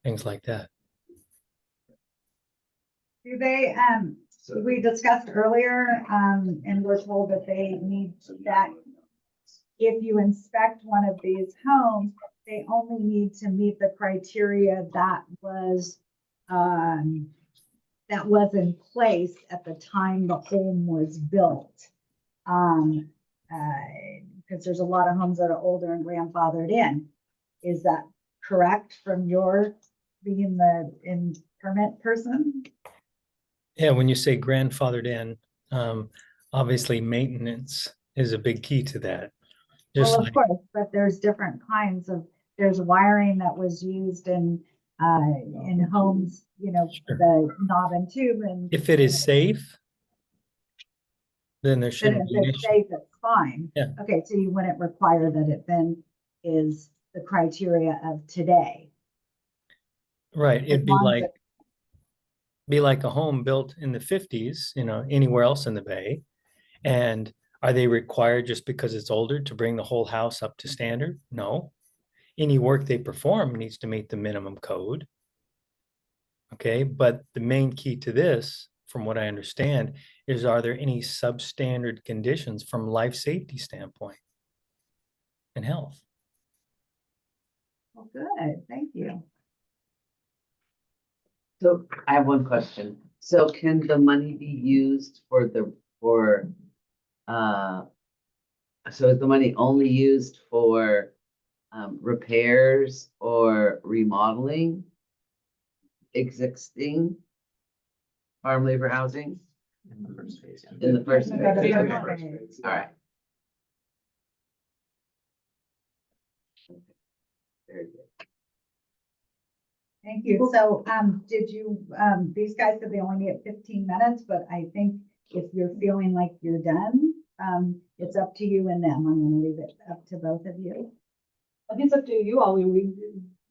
things like that. Do they, we discussed earlier, and we're told that they need that. If you inspect one of these homes, they only need to meet the criteria that was in place at the time the home was built. Because there's a lot of homes that are older and grandfathered in. Is that correct from your being the in permit person? Yeah, when you say grandfathered in, obviously maintenance is a big key to that. Just Well, of like, course, but there's different kinds of, there's wiring that was used in homes, you know, Sure. the knob and tube and. if it is safe, then there Then shouldn't if be an it's issue. safe, it's fine. Yeah. Okay, so you wouldn't require that it then is the criteria of today. Right, it'd be long as like, be like a home built in the 50s, you know, anywhere else in the Bay. And are they required just because it's older to bring the whole house up to standard? No. Any work they perform needs to meet the minimum code. Okay, but the main key to this, from what I understand, is are there any substandard conditions from life safety standpoint and health? Well, good, thank you. So I have one question. So can the money be used so is the money only used for repairs or remodeling existing farm labor housing? In the first phase, yeah. In the first Go to phase? the Okay. first phase. All right. Very good. Thank you. So, did you, these guys said they only get 15 minutes, but I think if you're feeling like you're done, it's up to you and them. I'm gonna leave it up to both of you. I think it's up to you all. We're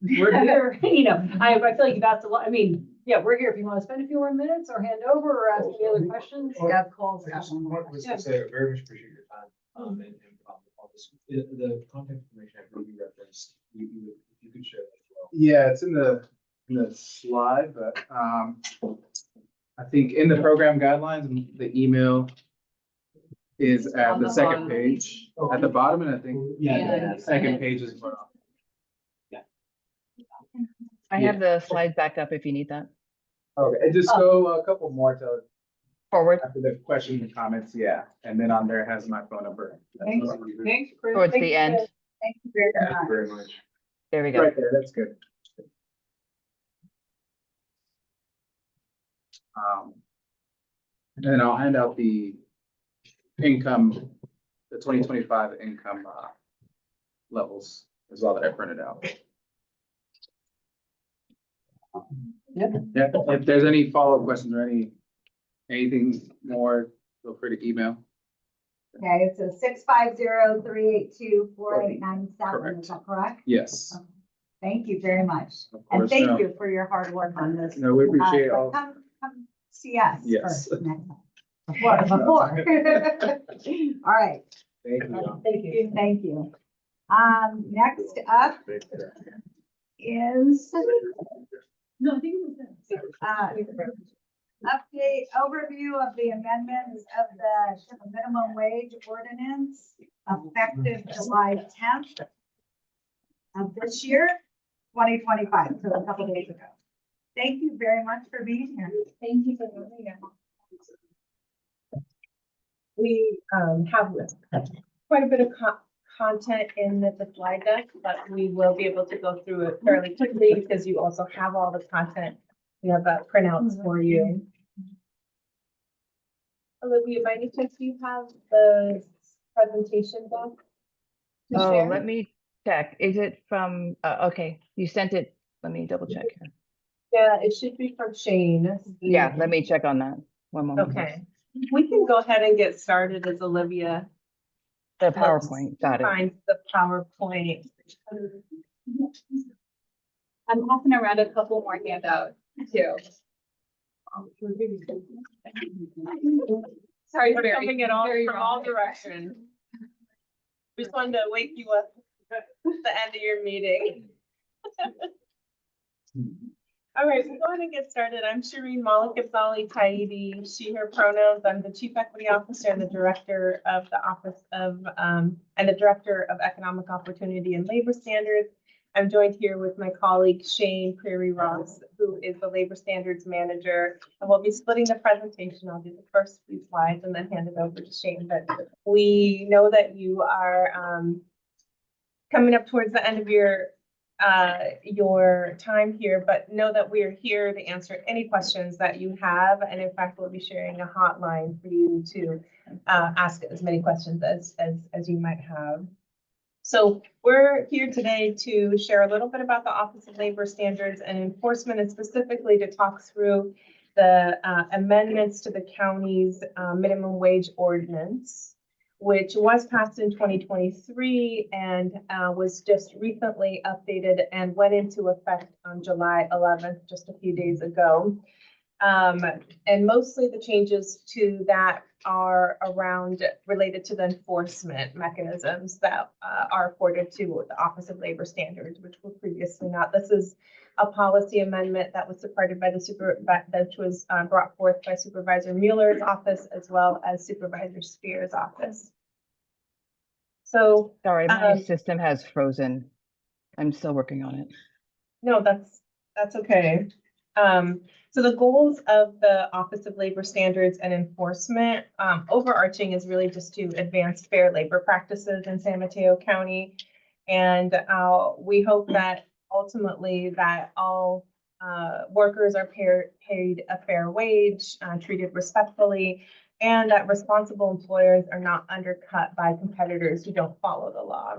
here, you know, I feel like you've asked a lot. I mean, yeah, we're here if you want to spend a few more minutes or hand over or ask any other questions. Yeah, Cole's I got just one more was question. to say, I very much appreciate your time, and all this, the contact information I believe you referenced, if you could share that as well. Yeah, it's in the slide, but I think in the program guidelines, the email is at On the the second bottom. page, at the bottom, and I think Yeah. the second page is. I have the slide back up if you need that. Okay, and just go a couple more to Forward, after the questions and comments, yeah, and then on there has my phone number. Thanks. Thanks, Chris. towards Thank the you. end. Thank you very Thank you much. very much. There we go. Right there, that's good. And then I'll hand out the income, the 2025 income levels as well that I printed out. Yeah, if there's any follow-up questions or anything more, feel free to email. Okay, it's a 650-382-4897, Correct. is that correct? Yes. Thank you very much. Of And course, thank no. you for your hard work on this. No, we appreciate But all. Come see us Yes. first next time. Before. All right, Thank you. Thank you. thank you. Next up is No, I think it was update overview of the amendments of the minimum wage ordinance effective July 10th of this year, 2025, so a couple days ago. Thank you very much for being here. Thank you for having us. We have quite a bit of content in the slide deck, but we will be able to go through it fairly quickly because you also have all the content. We have printouts for you. Olivia, by any chance, do you have the presentation deck to Oh, share? let me check. Is it from, okay, you sent it. Let me double check here. Yeah, it should be from Shane. Yeah, let me check on that. One moment. Okay, we can go ahead and get started as Olivia The PowerPoint, got it. finds the PowerPoint. I'm passing around a couple more handouts too. Sorry for Very- coming in all very from wrong. all directions. We just wanted to wake you up at the end of your meeting. All right, we'll go ahead and get started. I'm Shireen Malik Abzali Taidi, she, her pronouns. I'm the Chief Equity Officer and the Director of the Office of, and the Director of Economic Opportunity and Labor Standards. I'm joined here with my colleague Shane Prairie Ross, who is the Labor Standards Manager. And we'll be splitting the presentation. I'll do the first few slides and then hand it over to Shane. But we know that you are coming up towards the end of your your time here, but know that we are here to answer any questions that you have. And in fact, we'll be sharing a hotline for you to ask as many questions as you might have. So we're here today to share a little bit about the Office of Labor Standards and Enforcement, and specifically to talk through the amendments to the county's minimum wage ordinance, which was passed in 2023 and was just recently updated and went into effect on July 11th, just a few days ago. And mostly the changes to that are around related to the enforcement mechanisms that are afforded to the Office of Labor Standards, which were previously not. This is a policy amendment that was supported by that was brought forth by Supervisor Mueller's office as well as Supervisor Spear's office. So Sorry, my system has frozen. I'm still working on it. no, that's okay. So the goals of the Office of Labor Standards and Enforcement, overarching is really just to advance fair labor practices in San Mateo County. And we hope that ultimately that all workers are paid a fair wage, treated respectfully, and that responsible employers are not undercut by competitors who don't follow the law.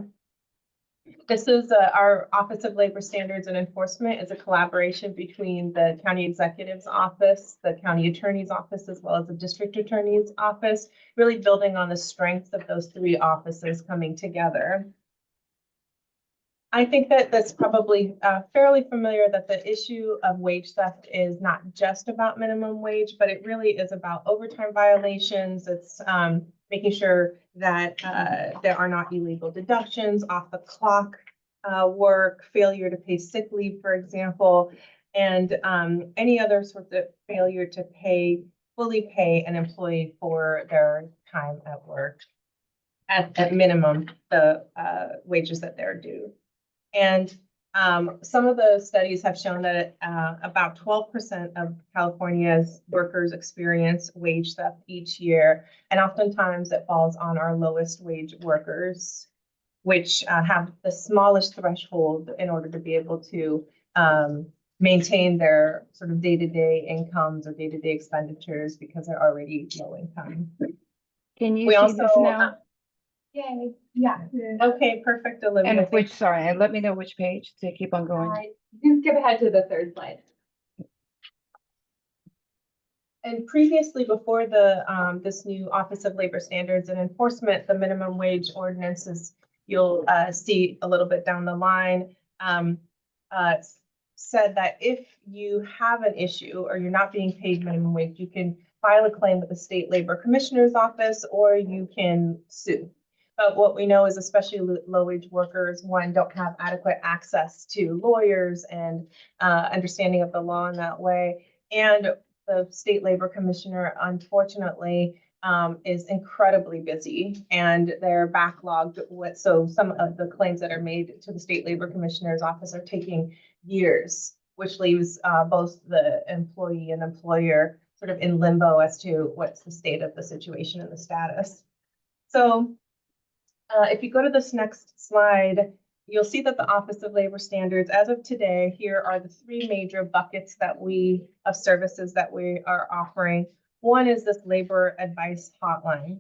This is our Office of Labor Standards and Enforcement is a collaboration between the County Executive's Office, the County Attorney's Office, as well as the District Attorney's Office, really building on the strengths of those three offices coming together. I think that that's probably fairly familiar that the issue of wage theft is not just about minimum wage, but it really is about overtime violations. It's making sure that there are not illegal deductions, off the clock work, failure to pay sick leave, for example, and any other sorts of failure to fully pay an employee for their time at work, at minimum, the wages that they're due. And some of the studies have shown that about 12% of California's workers experience wage theft each year. And oftentimes it falls on our lowest wage workers, which have the smallest threshold in order to be able to maintain their sort of day-to-day incomes or day-to-day expenditures because they're already low income. Can you We see also, this now? yay, yeah. Okay, perfect, Olivia. And which, sorry, and let me know which page to keep on going. You can skip ahead to the third slide. And previously, before the this new Office of Labor Standards and Enforcement, the minimum wage ordinances, you'll see a little bit down the line, said that if you have an issue or you're not being paid minimum wage, you can file a claim with the State Labor Commissioner's Office or you can sue. But what we know is especially low-wage workers, one, don't have adequate access to lawyers and understanding of the law in that way. And the State Labor Commissioner, unfortunately, is incredibly busy and they're backlogged with, so some of the claims that are made to the State Labor Commissioner's Office are taking years, which leaves both the employee and employer sort of in limbo as to what's the state of the situation and the status. So if you go to this next slide, you'll see that the Office of Labor Standards, as of today, here are the three major buckets of services that we are offering. One is this labor advice hotline,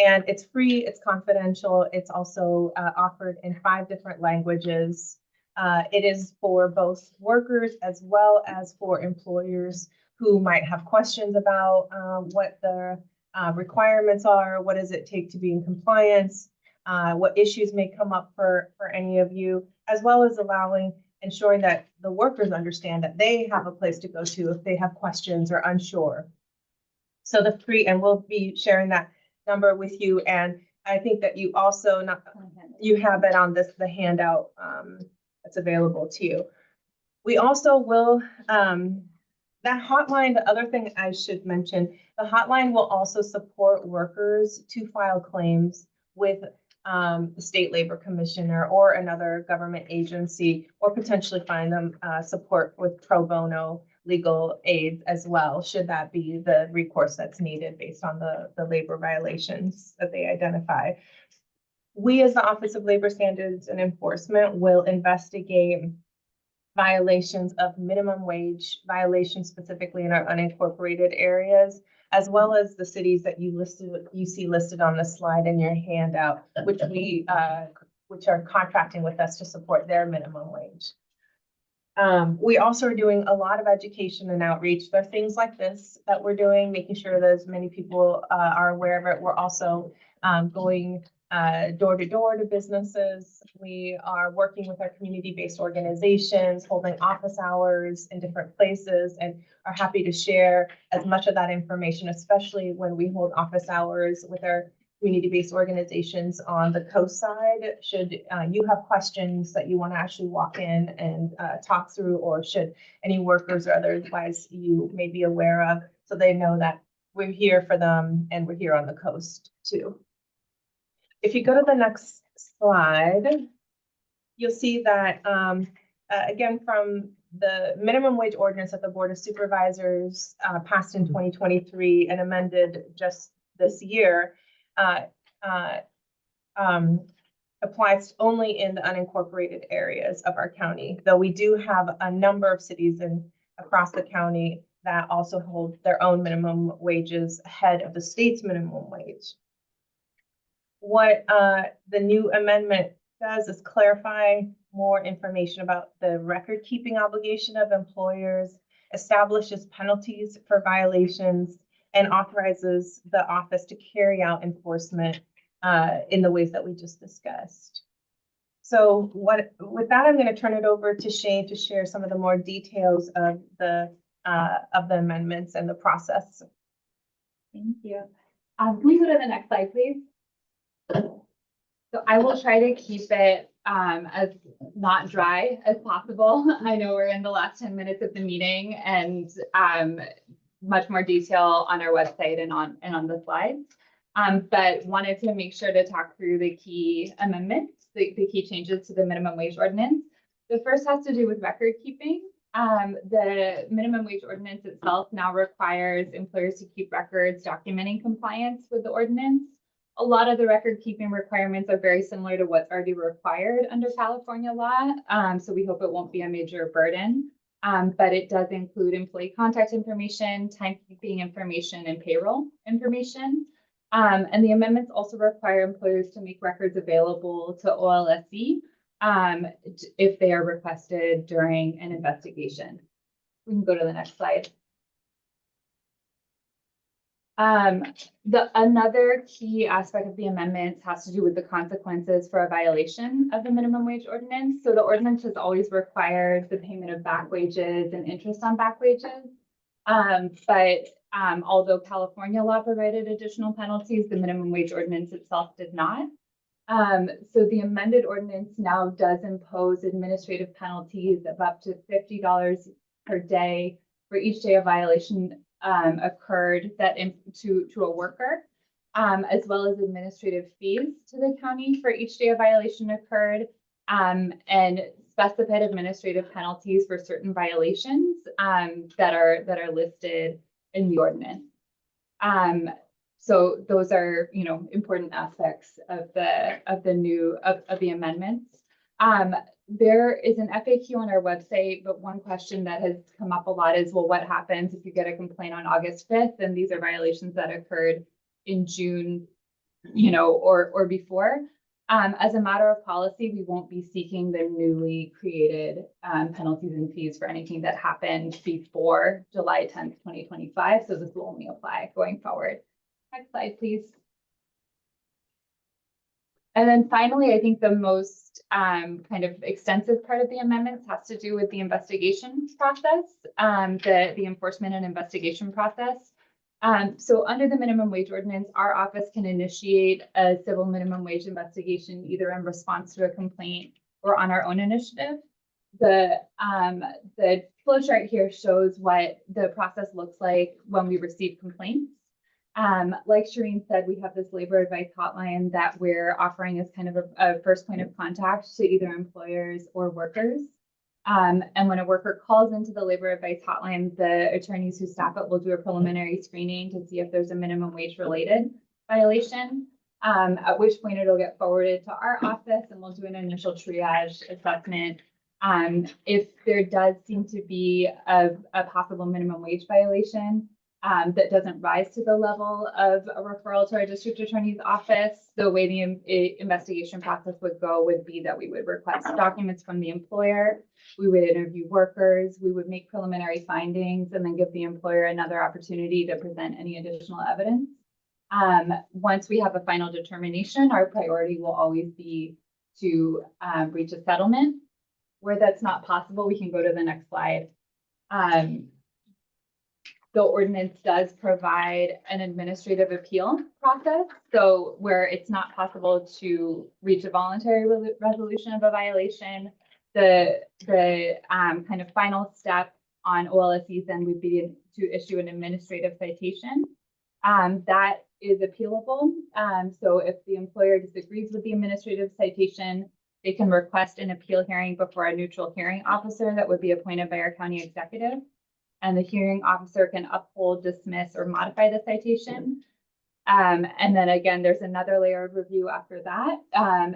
and it's free, it's confidential, it's also offered in 5 different languages. It is for both workers as well as for employers who might have questions about what the requirements are, what does it take to be in compliance, what issues may come up for any of you, as well as ensuring that the workers understand that they have a place to go to if they have questions or unsure. So the free, and we'll be sharing that number with you. And I think that you also you have it on the handout that's available to you. We also will, that hotline, the other thing I should mention, the hotline will also support workers to file claims with the State Labor Commissioner or another government agency, or potentially find them support with pro bono legal aid as well, should that be the recourse that's needed based on the labor violations that they identify. We, as the Office of Labor Standards and Enforcement, will investigate violations of minimum wage, violations specifically in our unincorporated areas, as well as the cities that you see listed on the slide in your handout, which are contracting with us to support their minimum wage. We also are doing a lot of education and outreach. There are things like this that we're doing, making sure that as many people are aware of it. We're also going door to door to businesses. We are working with our community-based organizations, holding office hours in different places, and are happy to share as much of that information, especially when we hold office hours with our community-based organizations on the coast side. Should you have questions that you want to actually walk in and talk through, or should any workers or otherwise you may be aware of, so they know that we're here for them and we're here on the coast too. If you go to the next slide, you'll see that, again, from the minimum wage ordinance that the Board of Supervisors passed in 2023 and amended just this year, applies only in the unincorporated areas of our county, though we do have a number of cities across the county that also hold their own minimum wages ahead of the state's minimum wage. What the new amendment does is clarify more information about the record keeping obligation of employers, establishes penalties for violations, and authorizes the office to carry out enforcement in the ways that we just discussed. So with that, I'm going to turn it over to Shane to share some of the more details of the amendments and the process. Thank you. Can we go to the next slide, please? So I will try to keep it as not dry as possible. I know we're in the last 10 minutes of the meeting, and much more detail on our website and on the slides. But wanted to make sure to talk through the key amendments, the key changes to the minimum wage ordinance. The first has to do with record keeping. The minimum wage ordinance itself now requires employers to keep records documenting compliance with the ordinance. A lot of the record keeping requirements are very similar to what's already required under California law. So we hope it won't be a major burden. But it does include employee contact information, timekeeping information, and payroll information. And the amendments also require employers to make records available to OLSC if they are requested during an investigation. We can go to the next slide. Another key aspect of the amendments has to do with the consequences for a violation of the minimum wage ordinance. So the ordinance has always required the payment of back wages and interest on back wages. But although California law provided additional penalties, the minimum wage ordinance itself did not. So the amended ordinance now does impose administrative penalties of up to $50 per day for each day a violation occurred to a worker, as well as administrative fees to the county for each day a violation occurred, and specified administrative penalties for certain violations that are listed in the ordinance. So those are, important aspects of the amendments. There is an FAQ on our website, but one question that has come up a lot is, well, what happens if you get a complaint on August 5th and these are violations that occurred in June, or before? As a matter of policy, we won't be seeking the newly created penalties and fees for anything that happened before July 10th, 2025. So this will only apply going forward. Next slide, please. And then finally, I think the most kind of extensive part of the amendments has to do with the investigation process, the enforcement and investigation process. So under the minimum wage ordinance, our office can initiate a civil minimum wage investigation either in response to a complaint or on our own initiative. The flow chart here shows what the process looks like when we receive complaints. Like Shireen said, we have this labor advice hotline that we're offering as kind of a first point of contact to either employers or workers. And when a worker calls into the labor advice hotline, the attorneys who staff it will do a preliminary screening to see if there's a minimum wage related violation. at which point it'll get forwarded to our office and we'll do an initial triage assessment. If there does seem to be a possible minimum wage violation, that doesn't rise to the level of a referral to our district attorney's office, the way the investigation process would go would be that we would request documents from the employer, we would interview workers, we would make preliminary findings, and then give the employer another opportunity to present any additional evidence. Once we have a final determination, our priority will always be to reach a settlement. Where that's not possible, we can go to the next slide. The ordinance does provide an administrative appeal process. So where it's not possible to reach a voluntary resolution of a violation, the kind of final step on OLSE's end would be to issue an administrative citation. That is appealable. So if the employer disagrees with the administrative citation, they can request an appeal hearing before a neutral hearing officer that would be appointed by our county executive. And the hearing officer can uphold, dismiss, or modify the citation. And then again, there's another layer of review after that.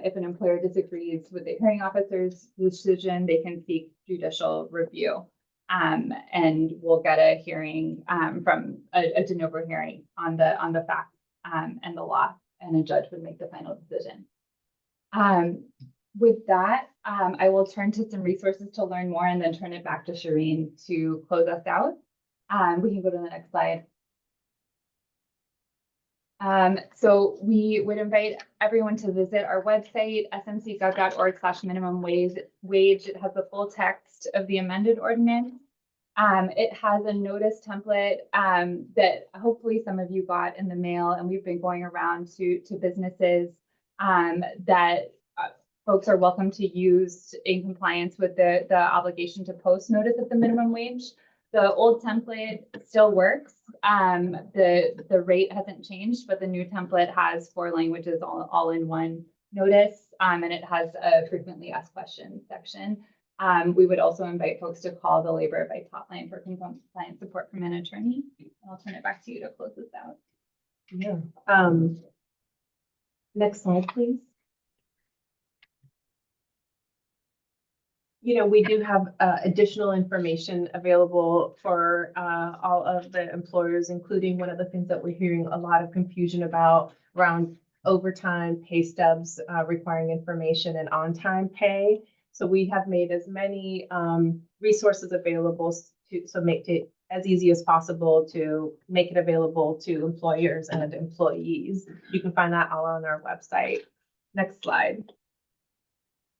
If an employer disagrees with the hearing officer's decision, they can seek judicial review. And we'll get a hearing from a de novo hearing on the facts and the law, and a judge would make the final decision. With that, I will turn to some resources to learn more and then turn it back to Shireen to close us out. We can go to the next slide. So we would invite everyone to visit our website, smcgov.org/minimum wage. It has the full text of the amended ordinance. It has a notice template that hopefully some of you got in the mail, and we've been going around to businesses that folks are welcome to use in compliance with the obligation to post notice of the minimum wage. The old template still works. The rate hasn't changed, but the new template has 4 languages all in one notice, and it has a frequently asked questions section. We would also invite folks to call the labor advice hotline for compliance support from an attorney. I'll turn it back to you to close this out. Yeah. Next slide, please. You know, we do have additional information available for all of the employers, including one of the things that we're hearing a lot of confusion about around overtime, pay stubs requiring information, and on-time pay. So we have made as many resources available to make it as easy as possible to make it available to employers and employees. You can find that all on our website. Next slide.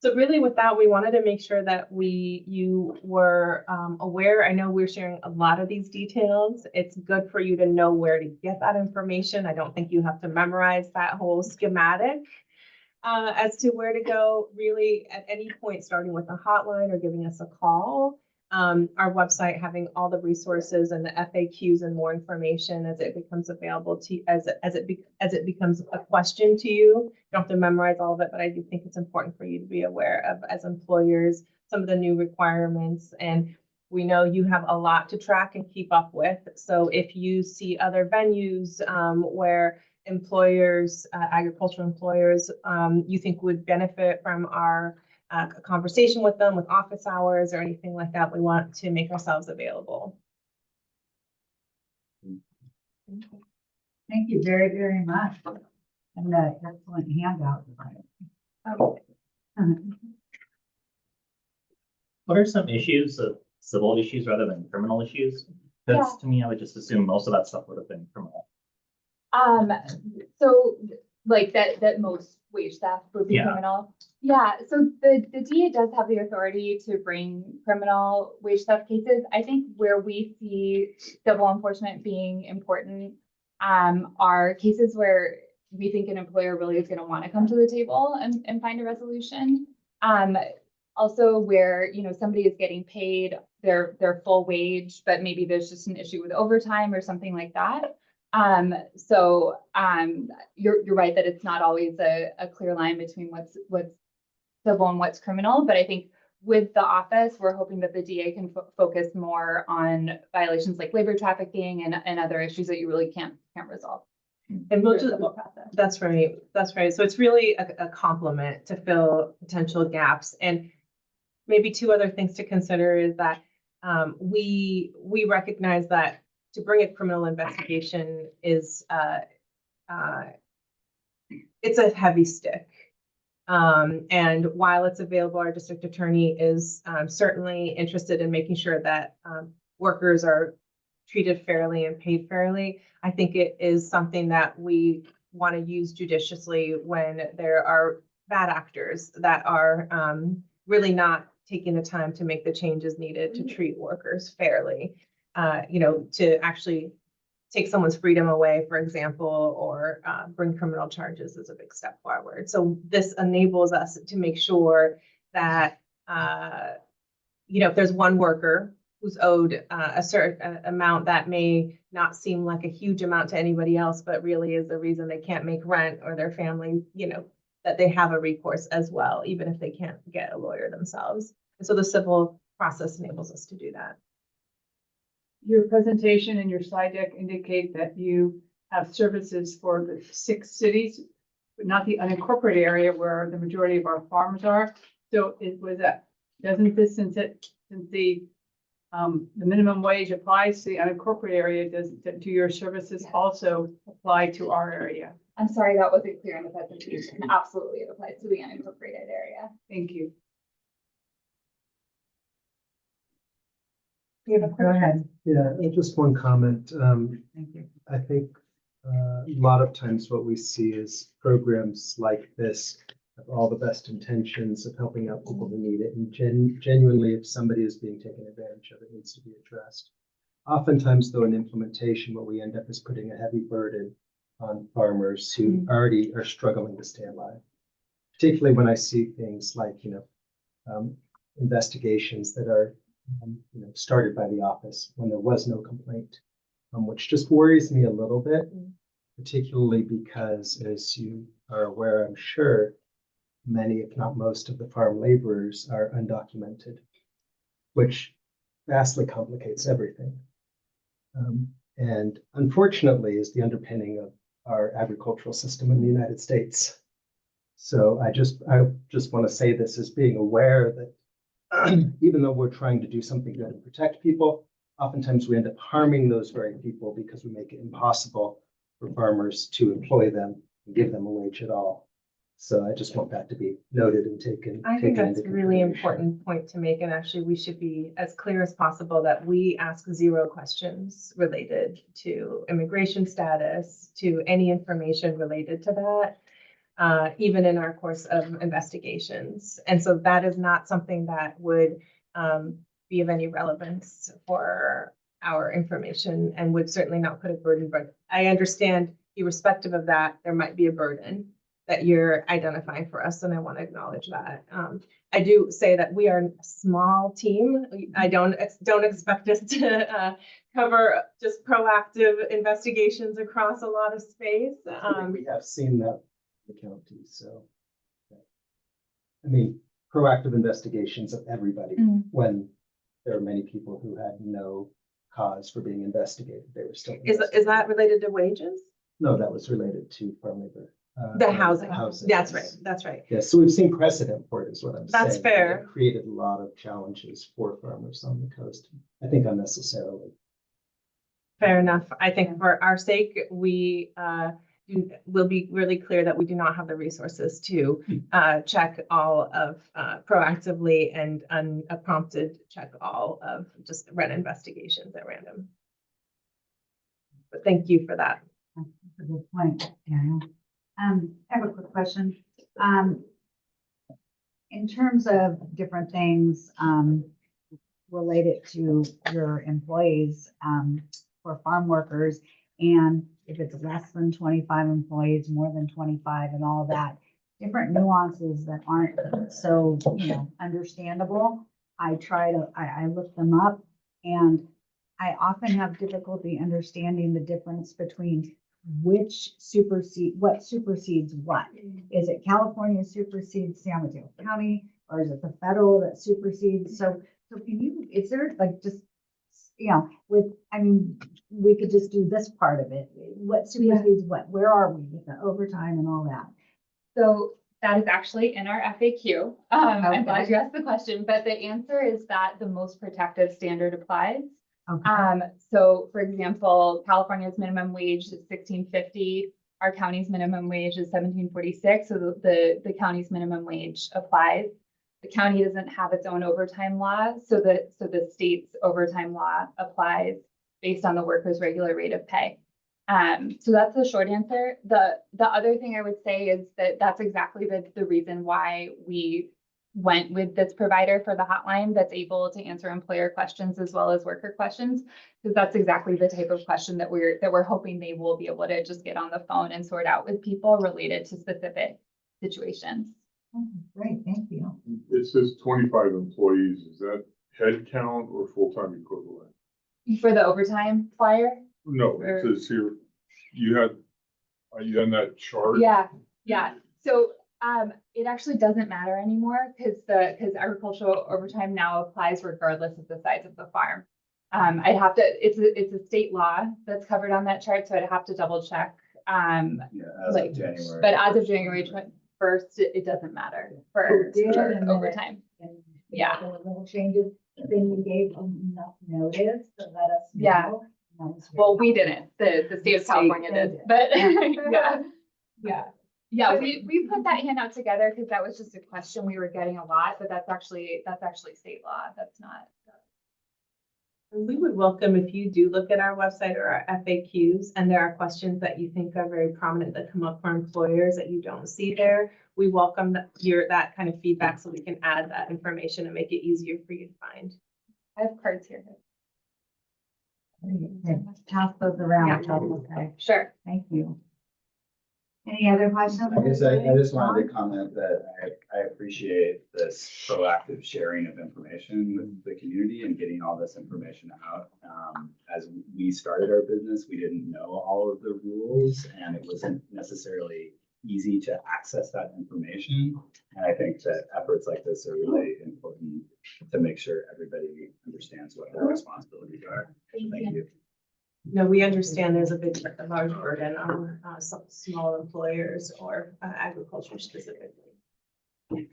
So really with that, we wanted to make sure that you were aware. I know we're sharing a lot of these details. It's good for you to know where to get that information. I don't think you have to memorize that whole schematic as to where to go really at any point, starting with a hotline or giving us a call. Our website having all the resources and the FAQs and more information as it becomes available to as it becomes a question to you. You don't have to memorize all of it, but I do think it's important for you to be aware of, as employers, some of the new requirements. And we know you have a lot to track and keep up with. So if you see other venues where employers, agricultural employers, you think would benefit from our a conversation with them, with office hours or anything like that, we want to make ourselves available. Thank you very, very much. And that excellent handout. What are some issues of civil issues rather than criminal issues? Because to me, I would just assume most of that stuff would have been criminal. So like that most wage theft would be criminal. Yeah, so the DA does have the authority to bring criminal wage theft cases. I think where we see civil enforcement being important are cases where we think an employer really is going to want to come to the table and find a resolution. Also where, you know, somebody is getting paid their full wage, but maybe there's just an issue with overtime or something like that. So you're right that it's not always a clear line between what's civil and what's criminal, but I think with the office, we're hoping that the DA can focus more on violations like labor trafficking and other issues that you really can't resolve. And we'll through just, the process. that's right, that's right. So it's really a complement to fill potential gaps. And maybe two other things to consider is that we recognize that to bring a criminal investigation is it's a heavy stick. And while it's available, our district attorney is certainly interested in making sure that workers are treated fairly and paid fairly. I think it is something that we want to use judiciously when there are bad actors that are really not taking the time to make the changes needed to treat workers fairly. To actually take someone's freedom away, for example, or bring criminal charges is a big step forward. So this enables us to make sure that, if there's one worker who's owed a certain amount that may not seem like a huge amount to anybody else, but really is the reason they can't make rent or their family, that they have a recourse as well, even if they can't get a lawyer themselves. And so the civil process enables us to do that. Your presentation and your slide deck indicate that you have services for the 6 cities, but not the unincorporated area where the majority of our farms are. So it was that, doesn't this, since the minimum wage applies to the unincorporated area, do your services also apply to our area? I'm sorry, that wasn't clear in the presentation. Absolutely, it applies to the unincorporated area. Thank you. Go ahead. Yeah, just one comment. Thank you. I think a lot of times what we see is programs like this have all the best intentions of helping out people who need it. And genuinely, if somebody is being taken advantage of, it needs to be addressed. Oftentimes, though, in implementation, what we end up is putting a heavy burden on farmers who already are struggling to stay alive. Particularly when I see things like, investigations that are started by the office when there was no complaint, which just worries me a little bit, particularly because, as you are aware, I'm sure, many, if not most, of the farm laborers are undocumented, which vastly complicates everything. And unfortunately is the underpinning of our agricultural system in the United States. So I just want to say this as being aware that even though we're trying to do something good and protect people, oftentimes we end up harming those very people because we make it impossible for farmers to employ them and give them a wage at all. So I just want that to be noted and taken. I think that's into a really consideration. important point to make, and actually we should be as clear as possible that we ask 0 questions related to immigration status, to any information related to that, even in our course of investigations. And so that is not something that would be of any relevance for our information and would certainly not put a burden. But I understand, irrespective of that, there might be a burden that you're identifying for us, and I want to acknowledge that. I do say that we are a small team. I don't expect us to cover just proactive investigations across a lot of space. We have seen that in the county, so. I mean, proactive investigations of everybody when there are many people who had no cause for being investigated. They were still. Is that related to wages? No, that was related to farm labor. The housing. Housing. That's right. That's right. Yeah, so we've seen precedent for it, is what I'm saying. That's fair. It created a lot of challenges for farmers on the coast, I think unnecessarily. Fair enough. I think for our sake, we will be really clear that we do not have the resources to check all of proactively and unprompted check all of just rent investigations at random. But thank you for that. That's a good point, Daniel. I have a quick question. In terms of different things related to your employees for farm workers, and if it's less than 25 employees, more than 25 and all of that, different nuances that aren't so, understandable. I look them up, and I often have difficulty understanding the difference between what supersedes what. Is it California supersedes San Mateo County, or is it the federal that supersedes? So can you, is there like just you know, I mean, we could just do this part of it. What supersedes what? Where are we with the overtime and all that? So that is actually in our FAQ. I'm glad Okay. you asked the question, but the answer is that the most protective standard applies. Okay. So for example, California's minimum wage is $16.50. Our county's minimum wage is $17.46. So the county's minimum wage applies. The county doesn't have its own overtime law, so the state's overtime law applies based on the worker's regular rate of pay. So that's the short answer. The other thing I would say is that that's exactly the reason why we went with this provider for the hotline that's able to answer employer questions as well as worker questions, because that's exactly the type of question that we're hoping they will be able to just get on the phone and sort out with people related to specific situations. Oh, great, thank you. It says 25 employees. Is that head count or full-time equivalent? For the overtime flyer? No, it says here, are you on that chart? Yeah. So it actually doesn't matter anymore because agricultural overtime now applies regardless of the size of the farm. It's a state law that's covered on that chart, so I'd have to double check. Yeah, as Like, of January. but as of January 21st, it doesn't matter for overtime. Yeah. There were little changes, then you gave them enough notice to let us know. Yeah. Well, we didn't. The state of California did, but yeah. We put that handout together because that was just a question we were getting a lot, but that's actually state law. That's not. We would welcome if you do look at our website or our FAQs and there are questions that you think are very prominent that come up for employers that you don't see there. We welcome that kind of feedback so we can add that information and make it easier for you to find. I have cards here. Pass those around. Yeah. Okay, Sure. thank you. Any other questions? I guess I just wanted to comment that I appreciate this proactive sharing of information with the community and getting all this information out. As we started our business, we didn't know all of the rules and it wasn't necessarily easy to access that information. And I think that efforts like this are really important to make sure everybody understands what their responsibilities are. Thank you. No, we understand there's a large burden on some small employers or agriculture specifically. Thank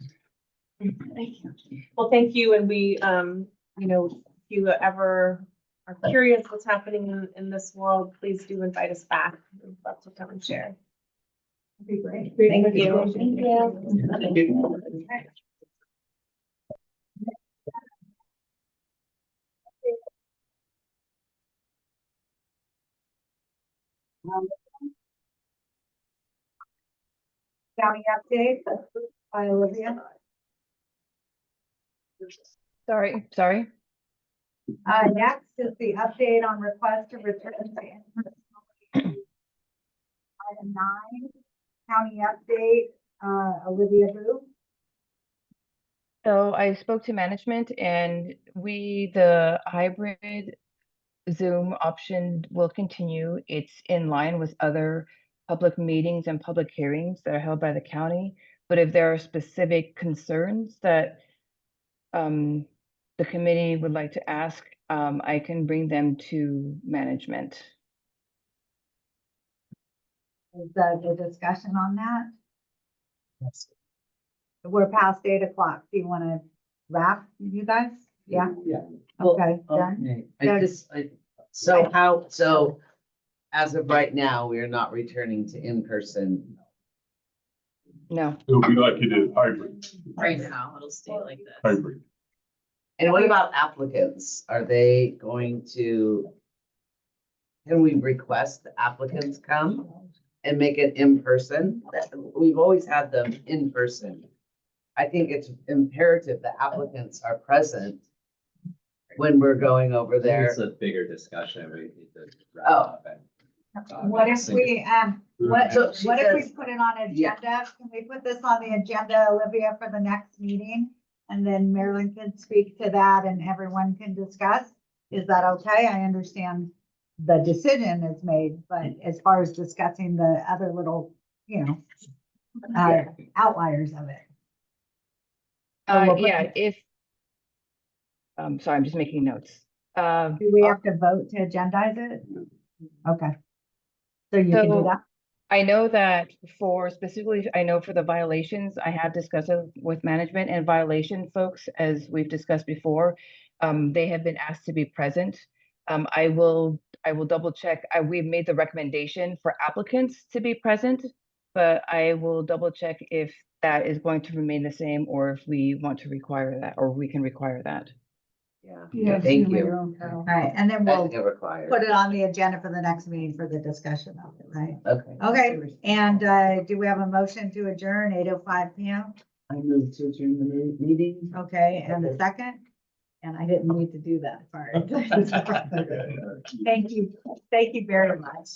you. Well, thank you. And we, if you ever are curious what's happening in this world, please do invite us back. We'd love to come and share. That'd be great. Thank you. Thank you. Thank you. County update by Olivia. Sorry. Next is the update on request to return to in-person. Item 9, county update, Olivia Boo. So I spoke to management and the hybrid Zoom option will continue. It's in line with other public meetings and public hearings that are held by the county. But if there are specific concerns that the committee would like to ask, I can bring them to management. Is the discussion on that? Yes. We're past 8 o'clock. Do you want to wrap, you guys? Yeah? Yeah. Okay, done? So as of right now, we are not returning to in-person. No. It'll be like you did hybrid, Right now, it'll stay like this. hybrid. And what about applicants? Are they going to, can we request the applicants come and make it in person? We've always had them in person. I think it's imperative that applicants are present when we're going over there. It's a bigger discussion. We need to wrap Oh. up and. What if we, what So she if we says- put it on Yeah. agenda? Can we put this on the agenda, Olivia, for the next meeting? And then Marilyn can speak to that and everyone can discuss? Is that okay? I understand the decision is made, but as far as discussing the other little, outliers of it. Yeah, sorry, I'm just making notes. Do we have to vote to agendize it? Okay. So you can do So- that? I know that for specifically, I know for the violations, I have discussed it with management and violation folks, as we've discussed before. They have been asked to be present. I will double check. We've made the recommendation for applicants to be present, but I will double check if that is going to remain the same or if we want to require that, or we can require that. Yeah, thank you. All right, and then That's we'll required. put it on the agenda for the next meeting for the discussion of it, right? Okay. Okay, and do we have a motion to adjourn 8:05 PM? I move to adjourn the meeting. Okay, and a second? And I didn't need to do that part. Thank you very much.